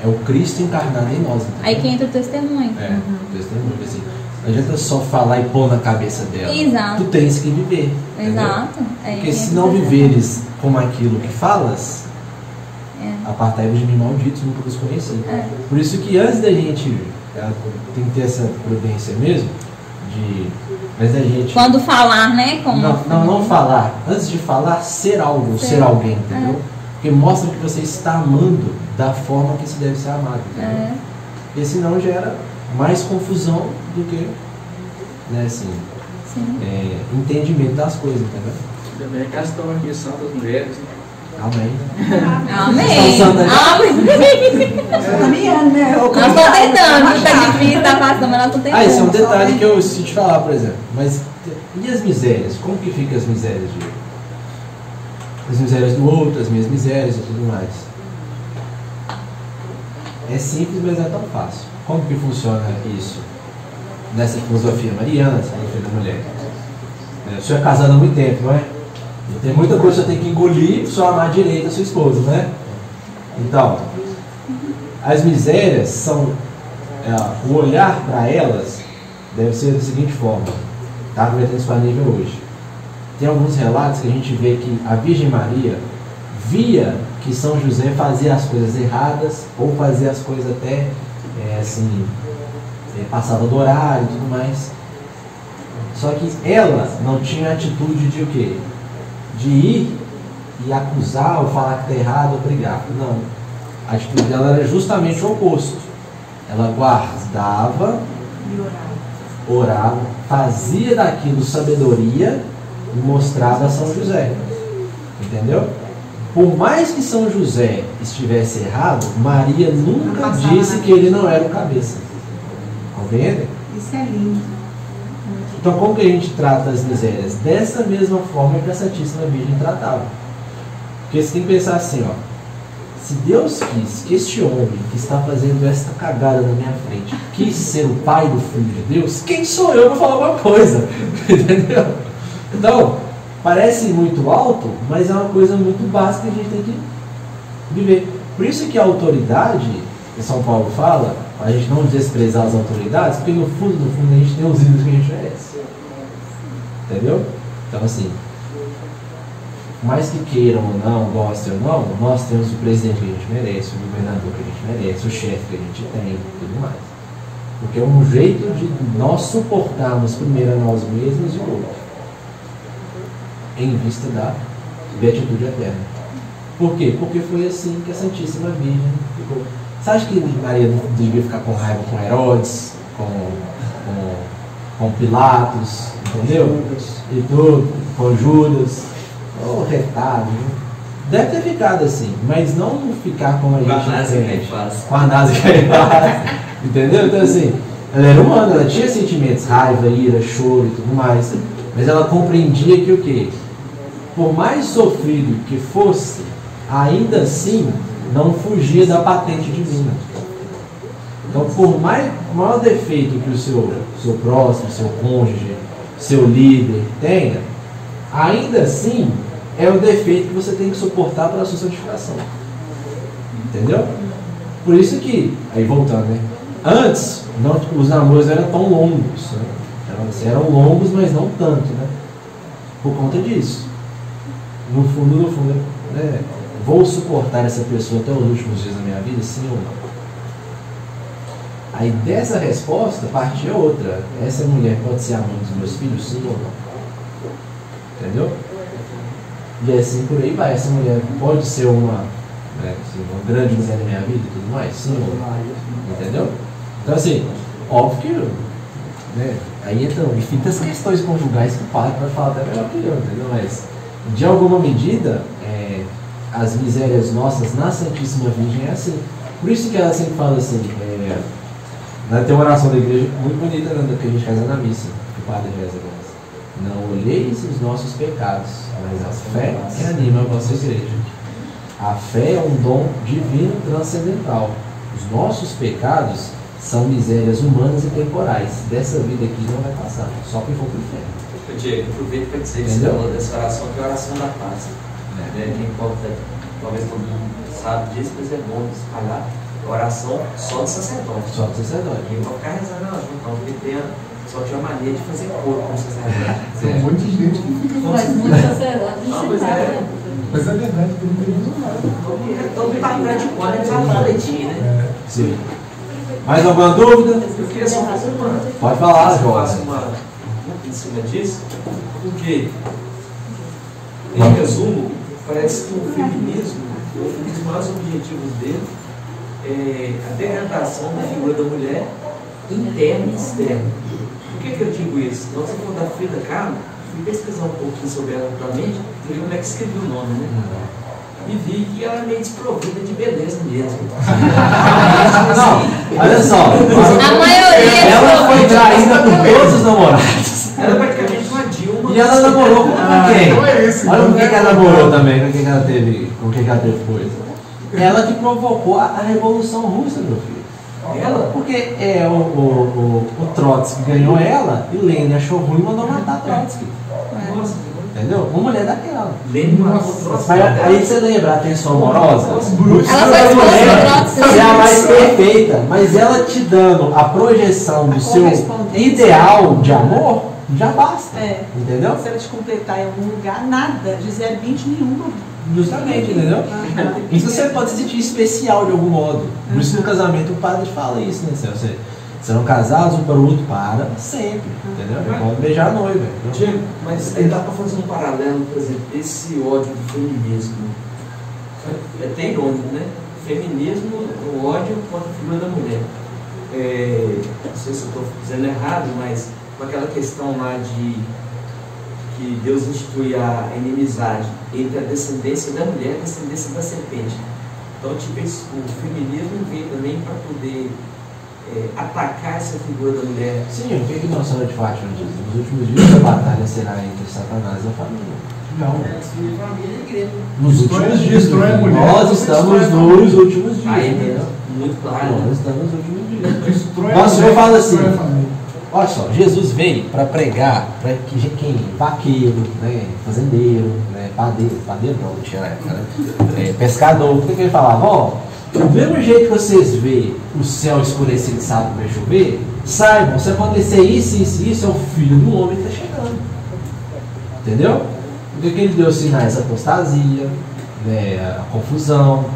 É o Cristo encarnado em nós. Entendeu? Aí que entra o testemunho. O testemunho. Assim, Não adianta só falar e pôr na cabeça dela. Exato. Tu tens que viver. Exato. Porque se não viveres como aquilo que falas, apartai-vos de mim malditos, nunca vos conheci. Por isso que antes da gente, tem que ter essa prudência mesmo, mas a gente... Quando falar, né? Como... Não falar. Antes de falar, ser algo, ser alguém, entendeu? Porque mostra que você está amando da forma que se deve ser amado, entendeu? Porque senão gera mais confusão do que, né, assim, entendimento das coisas, entendeu? Também a questão aqui são das mulheres. Amém. Amém. Tá caminhando, né? Nós estamos tentando, tá difícil, tá fácil, mas nós estamos tentando. Esse é um detalhe que eu esqueci de falar, por exemplo. Mas e as misérias? Como que ficam as misérias de as misérias do outro, as minhas misérias e tudo mais? É simples, mas não é tão fácil. Como que funciona isso? Nessa filosofia mariana, essa filosofia da mulher. O senhor é casado há muito tempo, não é? E tem muita coisa que você tem que engolir para só amar direito a sua esposa, né? Então, as misérias são... o olhar para elas deve ser da seguinte forma. Tá? Vai ter disponível hoje. Tem alguns relatos que a gente vê que a Virgem Maria via que São José fazia as coisas erradas ou fazia as coisas até passava do horário e tudo mais. Só que ela não tinha atitude de o quê? De ir e acusar ou falar que está errado ou brigar. Não. A atitude dela era justamente o oposto. Ela guardava, orava, fazia daquilo sabedoria e mostrava a São José. Entendeu? Por mais que São José estivesse errado, Maria nunca disse que ele não era o cabeça. Compreende? Isso é lindo. Então, como que a gente trata as misérias? Dessa mesma forma que a Santíssima Virgem tratava. Porque você tem que pensar assim, ó. Se Deus quis que este homem que está fazendo esta cagada na minha frente quis ser o pai do Filho de Deus, quem sou eu para falar alguma coisa? Entendeu? Então, parece muito alto, mas é uma coisa muito básica que a gente tem que viver. Por isso que a autoridade, que São Paulo fala, a gente não desprezar as autoridades, porque no fundo a gente tem os ídolos que a gente merece. Entendeu? Então, assim, mais que queiram ou não, gostem ou não, nós temos o presidente que a gente merece, o governador que a gente merece, o chefe que a gente tem e tudo mais. Porque é um jeito de nós suportarmos primeiro a nós mesmos e o outro, em vista da beatitude eterna. Por quê? Porque foi assim que a Santíssima Virgem ficou. Você acha que Maria não devia ficar com raiva com Herodes, com Pilatos, entendeu? E tudo, com Judas, ou retado, né? Deve ter ficado assim, mas não ficar como a gente com a Nasa Caifás, entendeu? Então assim, ela era humana, ela tinha sentimentos, raiva, ira, choro e tudo mais, mas ela compreendia que o quê? Por mais sofrido que fosse, ainda assim não fugia da patente divina. Então, por maior defeito que o seu próximo, seu cônjuge, seu líder tenha, ainda assim é o defeito que você tem que suportar para a sua santificação. Entendeu? Por isso que, aí voltando, né? Antes, os namoros eram tão longos, né? Eram longos, mas não tanto, né? Por conta disso. No fundo, né? Vou suportar essa pessoa até os últimos dias da minha vida, sim ou não? Aí dessa resposta partia outra. Essa mulher pode ser a mãe dos meus filhos, sim ou não? Entendeu? E assim por aí vai. Essa mulher pode ser uma grande mulher da minha vida e tudo mais, sim ou não? Entendeu? Então assim, óbvio que, né, aí entram infinitas questões conjugais que o padre vai falar até melhor que eu, entendeu? Mas de alguma medida, as misérias nossas na Santíssima Virgem é assim. Por isso que ela sempre fala assim, tem uma oração da igreja muito bonita, né, que a gente reza na missa, que o padre reza. Não olheis os nossos pecados, mas a fé que anima a vossa igreja. A fé é um dom divino transcendental. Os nossos pecados são misérias humanas e temporais. Dessa vida aqui não vai passar, só quem for para o inferno. Diego, aproveito para dizer que você falou dessa oração, que é a oração da paz. Quem talvez todo mundo sabe disso, mas é bom espalhar a oração só do sacerdote. Só do sacerdote. E não ficar rezando, não, porque tem Só tinha mania de fazer coro com sacerdote. Tem um monte de gente que fica Mas muitos sacerdotes Não, mas ensinaram. Mas é verdade que não tem isso nada. Todo mundo tá de cor, né? Sabe falar leitinho, né? Sim. Mais alguma dúvida? Eu queria só fazer uma. Pode falar, eu João. faço uma em cima disso, porque, em resumo, parece que o feminismo, um dos maiores objetivos dele é a degradação da figura da mulher interna e externa. Por que eu digo isso? Nós vamos da Frida Kahlo, fui pesquisar um pouquinho sobre ela atualmente, e vi como é que escreveu o nome, né? E vi que ela é meio desprovida de beleza mesmo. Não, olha só. A maioria ela foi traída por todos os namorados. Ela é praticamente uma Dilma. E ela namorou com quem? Não é esse, Olha com não quem é que ela namorou também, com quem que ela teve, com quem que ela teve coisa. Ela que provocou a Revolução Russa, meu filho. Ela, porque o Trotsky ganhou ela e Lenin achou ruim e mandou matar Trotsky. Nossa, entendeu? Uma mulher daquela. Lenin matou Trotsky. Mas aí você lembra a tensão amorosa? Ela foi esposa Você é a mais perfeita, mas ela te dando a projeção do seu ideal de amor, já basta. Entendeu? Se ela te completar em algum lugar, nada, de 0 a 20 nenhuma. Justamente, entendeu? Isso você pode se sentir especial de algum modo. Por isso no casamento o padre fala isso, né? Você serão casados um para o outro para sempre, entendeu? Não pode beijar a noiva. Diego, mas aí dá para fazer um paralelo, por exemplo, esse ódio do feminismo. É até irônico, né? Feminismo, o ódio contra a figura da mulher. Não sei se eu estou dizendo errado, mas com aquela questão lá de que Deus institui a inimizade entre a descendência da mulher e a descendência da serpente. Então, tipo, o feminismo veio também para poder atacar essa figura da mulher. Sim, o que Nossa Senhora de Fátima diz? Nos últimos dias a batalha será entre Satanás e a família. Não. Nos últimos dias, nós estamos nos últimos dias. Aí mesmo, muito claro. Nós estamos nos últimos dias. Nosso Senhor fala assim, olha só, Jesus veio para pregar para que quem? Vaqueiro, né, fazendeiro, né, padeiro não, não tinha época, né, pescador. O que ele falava? Ó, do mesmo jeito que vocês veem o céu escurecido e sabem que vai chover, saibam, se acontecer isso, é o Filho do Homem que está chegando. Entendeu? Porque ele deu sinais da apostasia, né, a confusão,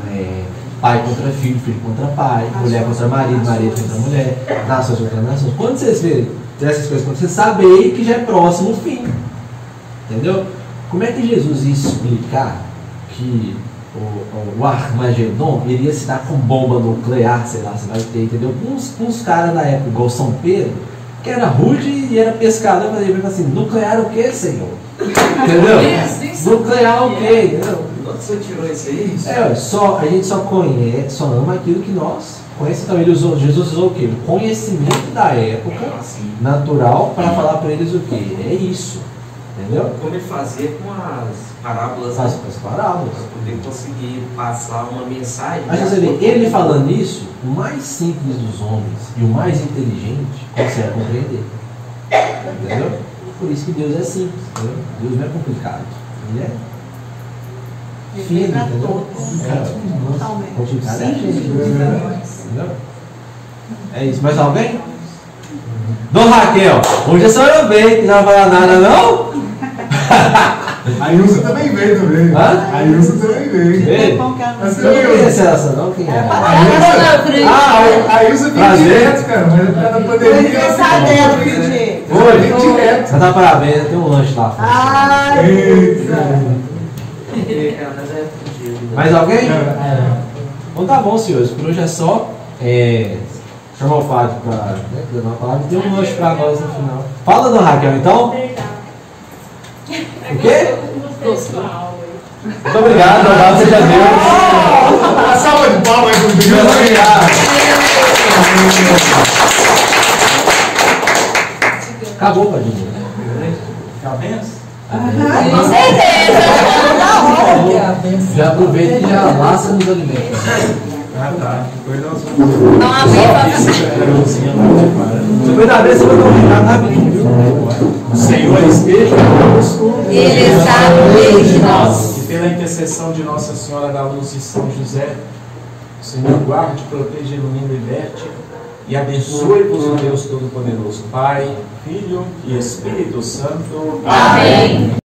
né, pai contra filho, filho contra pai, mulher contra marido, marido contra mulher, nações contra nações. Quando vocês verem essas coisas, quando vocês sabem que já é próximo o fim. Entendeu? Como é que Jesus ia explicar que o Armagedon iria se dar com bomba nuclear, sei lá, você vai ter, entendeu? Uns caras na época, igual São Pedro, que era rude e era pescador, mas ele assim, nuclear o que, Senhor? Entendeu? Nuclear o que? Entendeu? Onde você tirou isso aí? A gente só conhece, só ama aquilo que nós conhecemos. Então, Jesus usou o quê? O conhecimento da época natural para falar para eles o quê? É isso. Entendeu? Como ele fazia com as parábolas. As parábolas. Para poder conseguir passar uma mensagem. Mas você vê, ele falando isso, o mais simples dos homens e o mais inteligente consegue compreender. Entendeu? Por isso que Deus é simples. Entendeu? Deus não é complicado. Ele é fino, entendeu? Complicado é a gente. Entendeu? É isso. Mais alguém? Dona Raquel, hoje é só eu bem, que não vai falar nada não? A Ilza também veio também. Hã? A Ilza também veio. Mas eu não conheço essa não, quem é? A Ilza veio direto, cara, mas por causa da pandemia. Foi aniversário dela, Fidê. Foi direto. Você tá parabéns, tem um lanche lá fora. Mais alguém? Então tá bom, senhores, por hoje é só. Chamar o Fábio para dar uma palavra e tem um lanche para nós no final. Fala, Dona Raquel, então. O quê? Muito obrigado, louvado seja Deus. Uma salva de palmas aí pro Deus. Muito obrigado. Acabou, Padinho. Cabemos? Com certeza. Já aproveita e já lasca nos alimentos. Ah, tá. Depois nós Não Depois da vez você vai convidar rapidinho, viu? O Senhor esteja conosco. Ele está no meio de nós. E pela intercessão de Nossa Senhora da Luz e São José, o Senhor guarde, proteja, ilumine e liberte. e abençoe-vos o Deus Todo-Poderoso, Pai, Filho e Espírito Santo. Amém.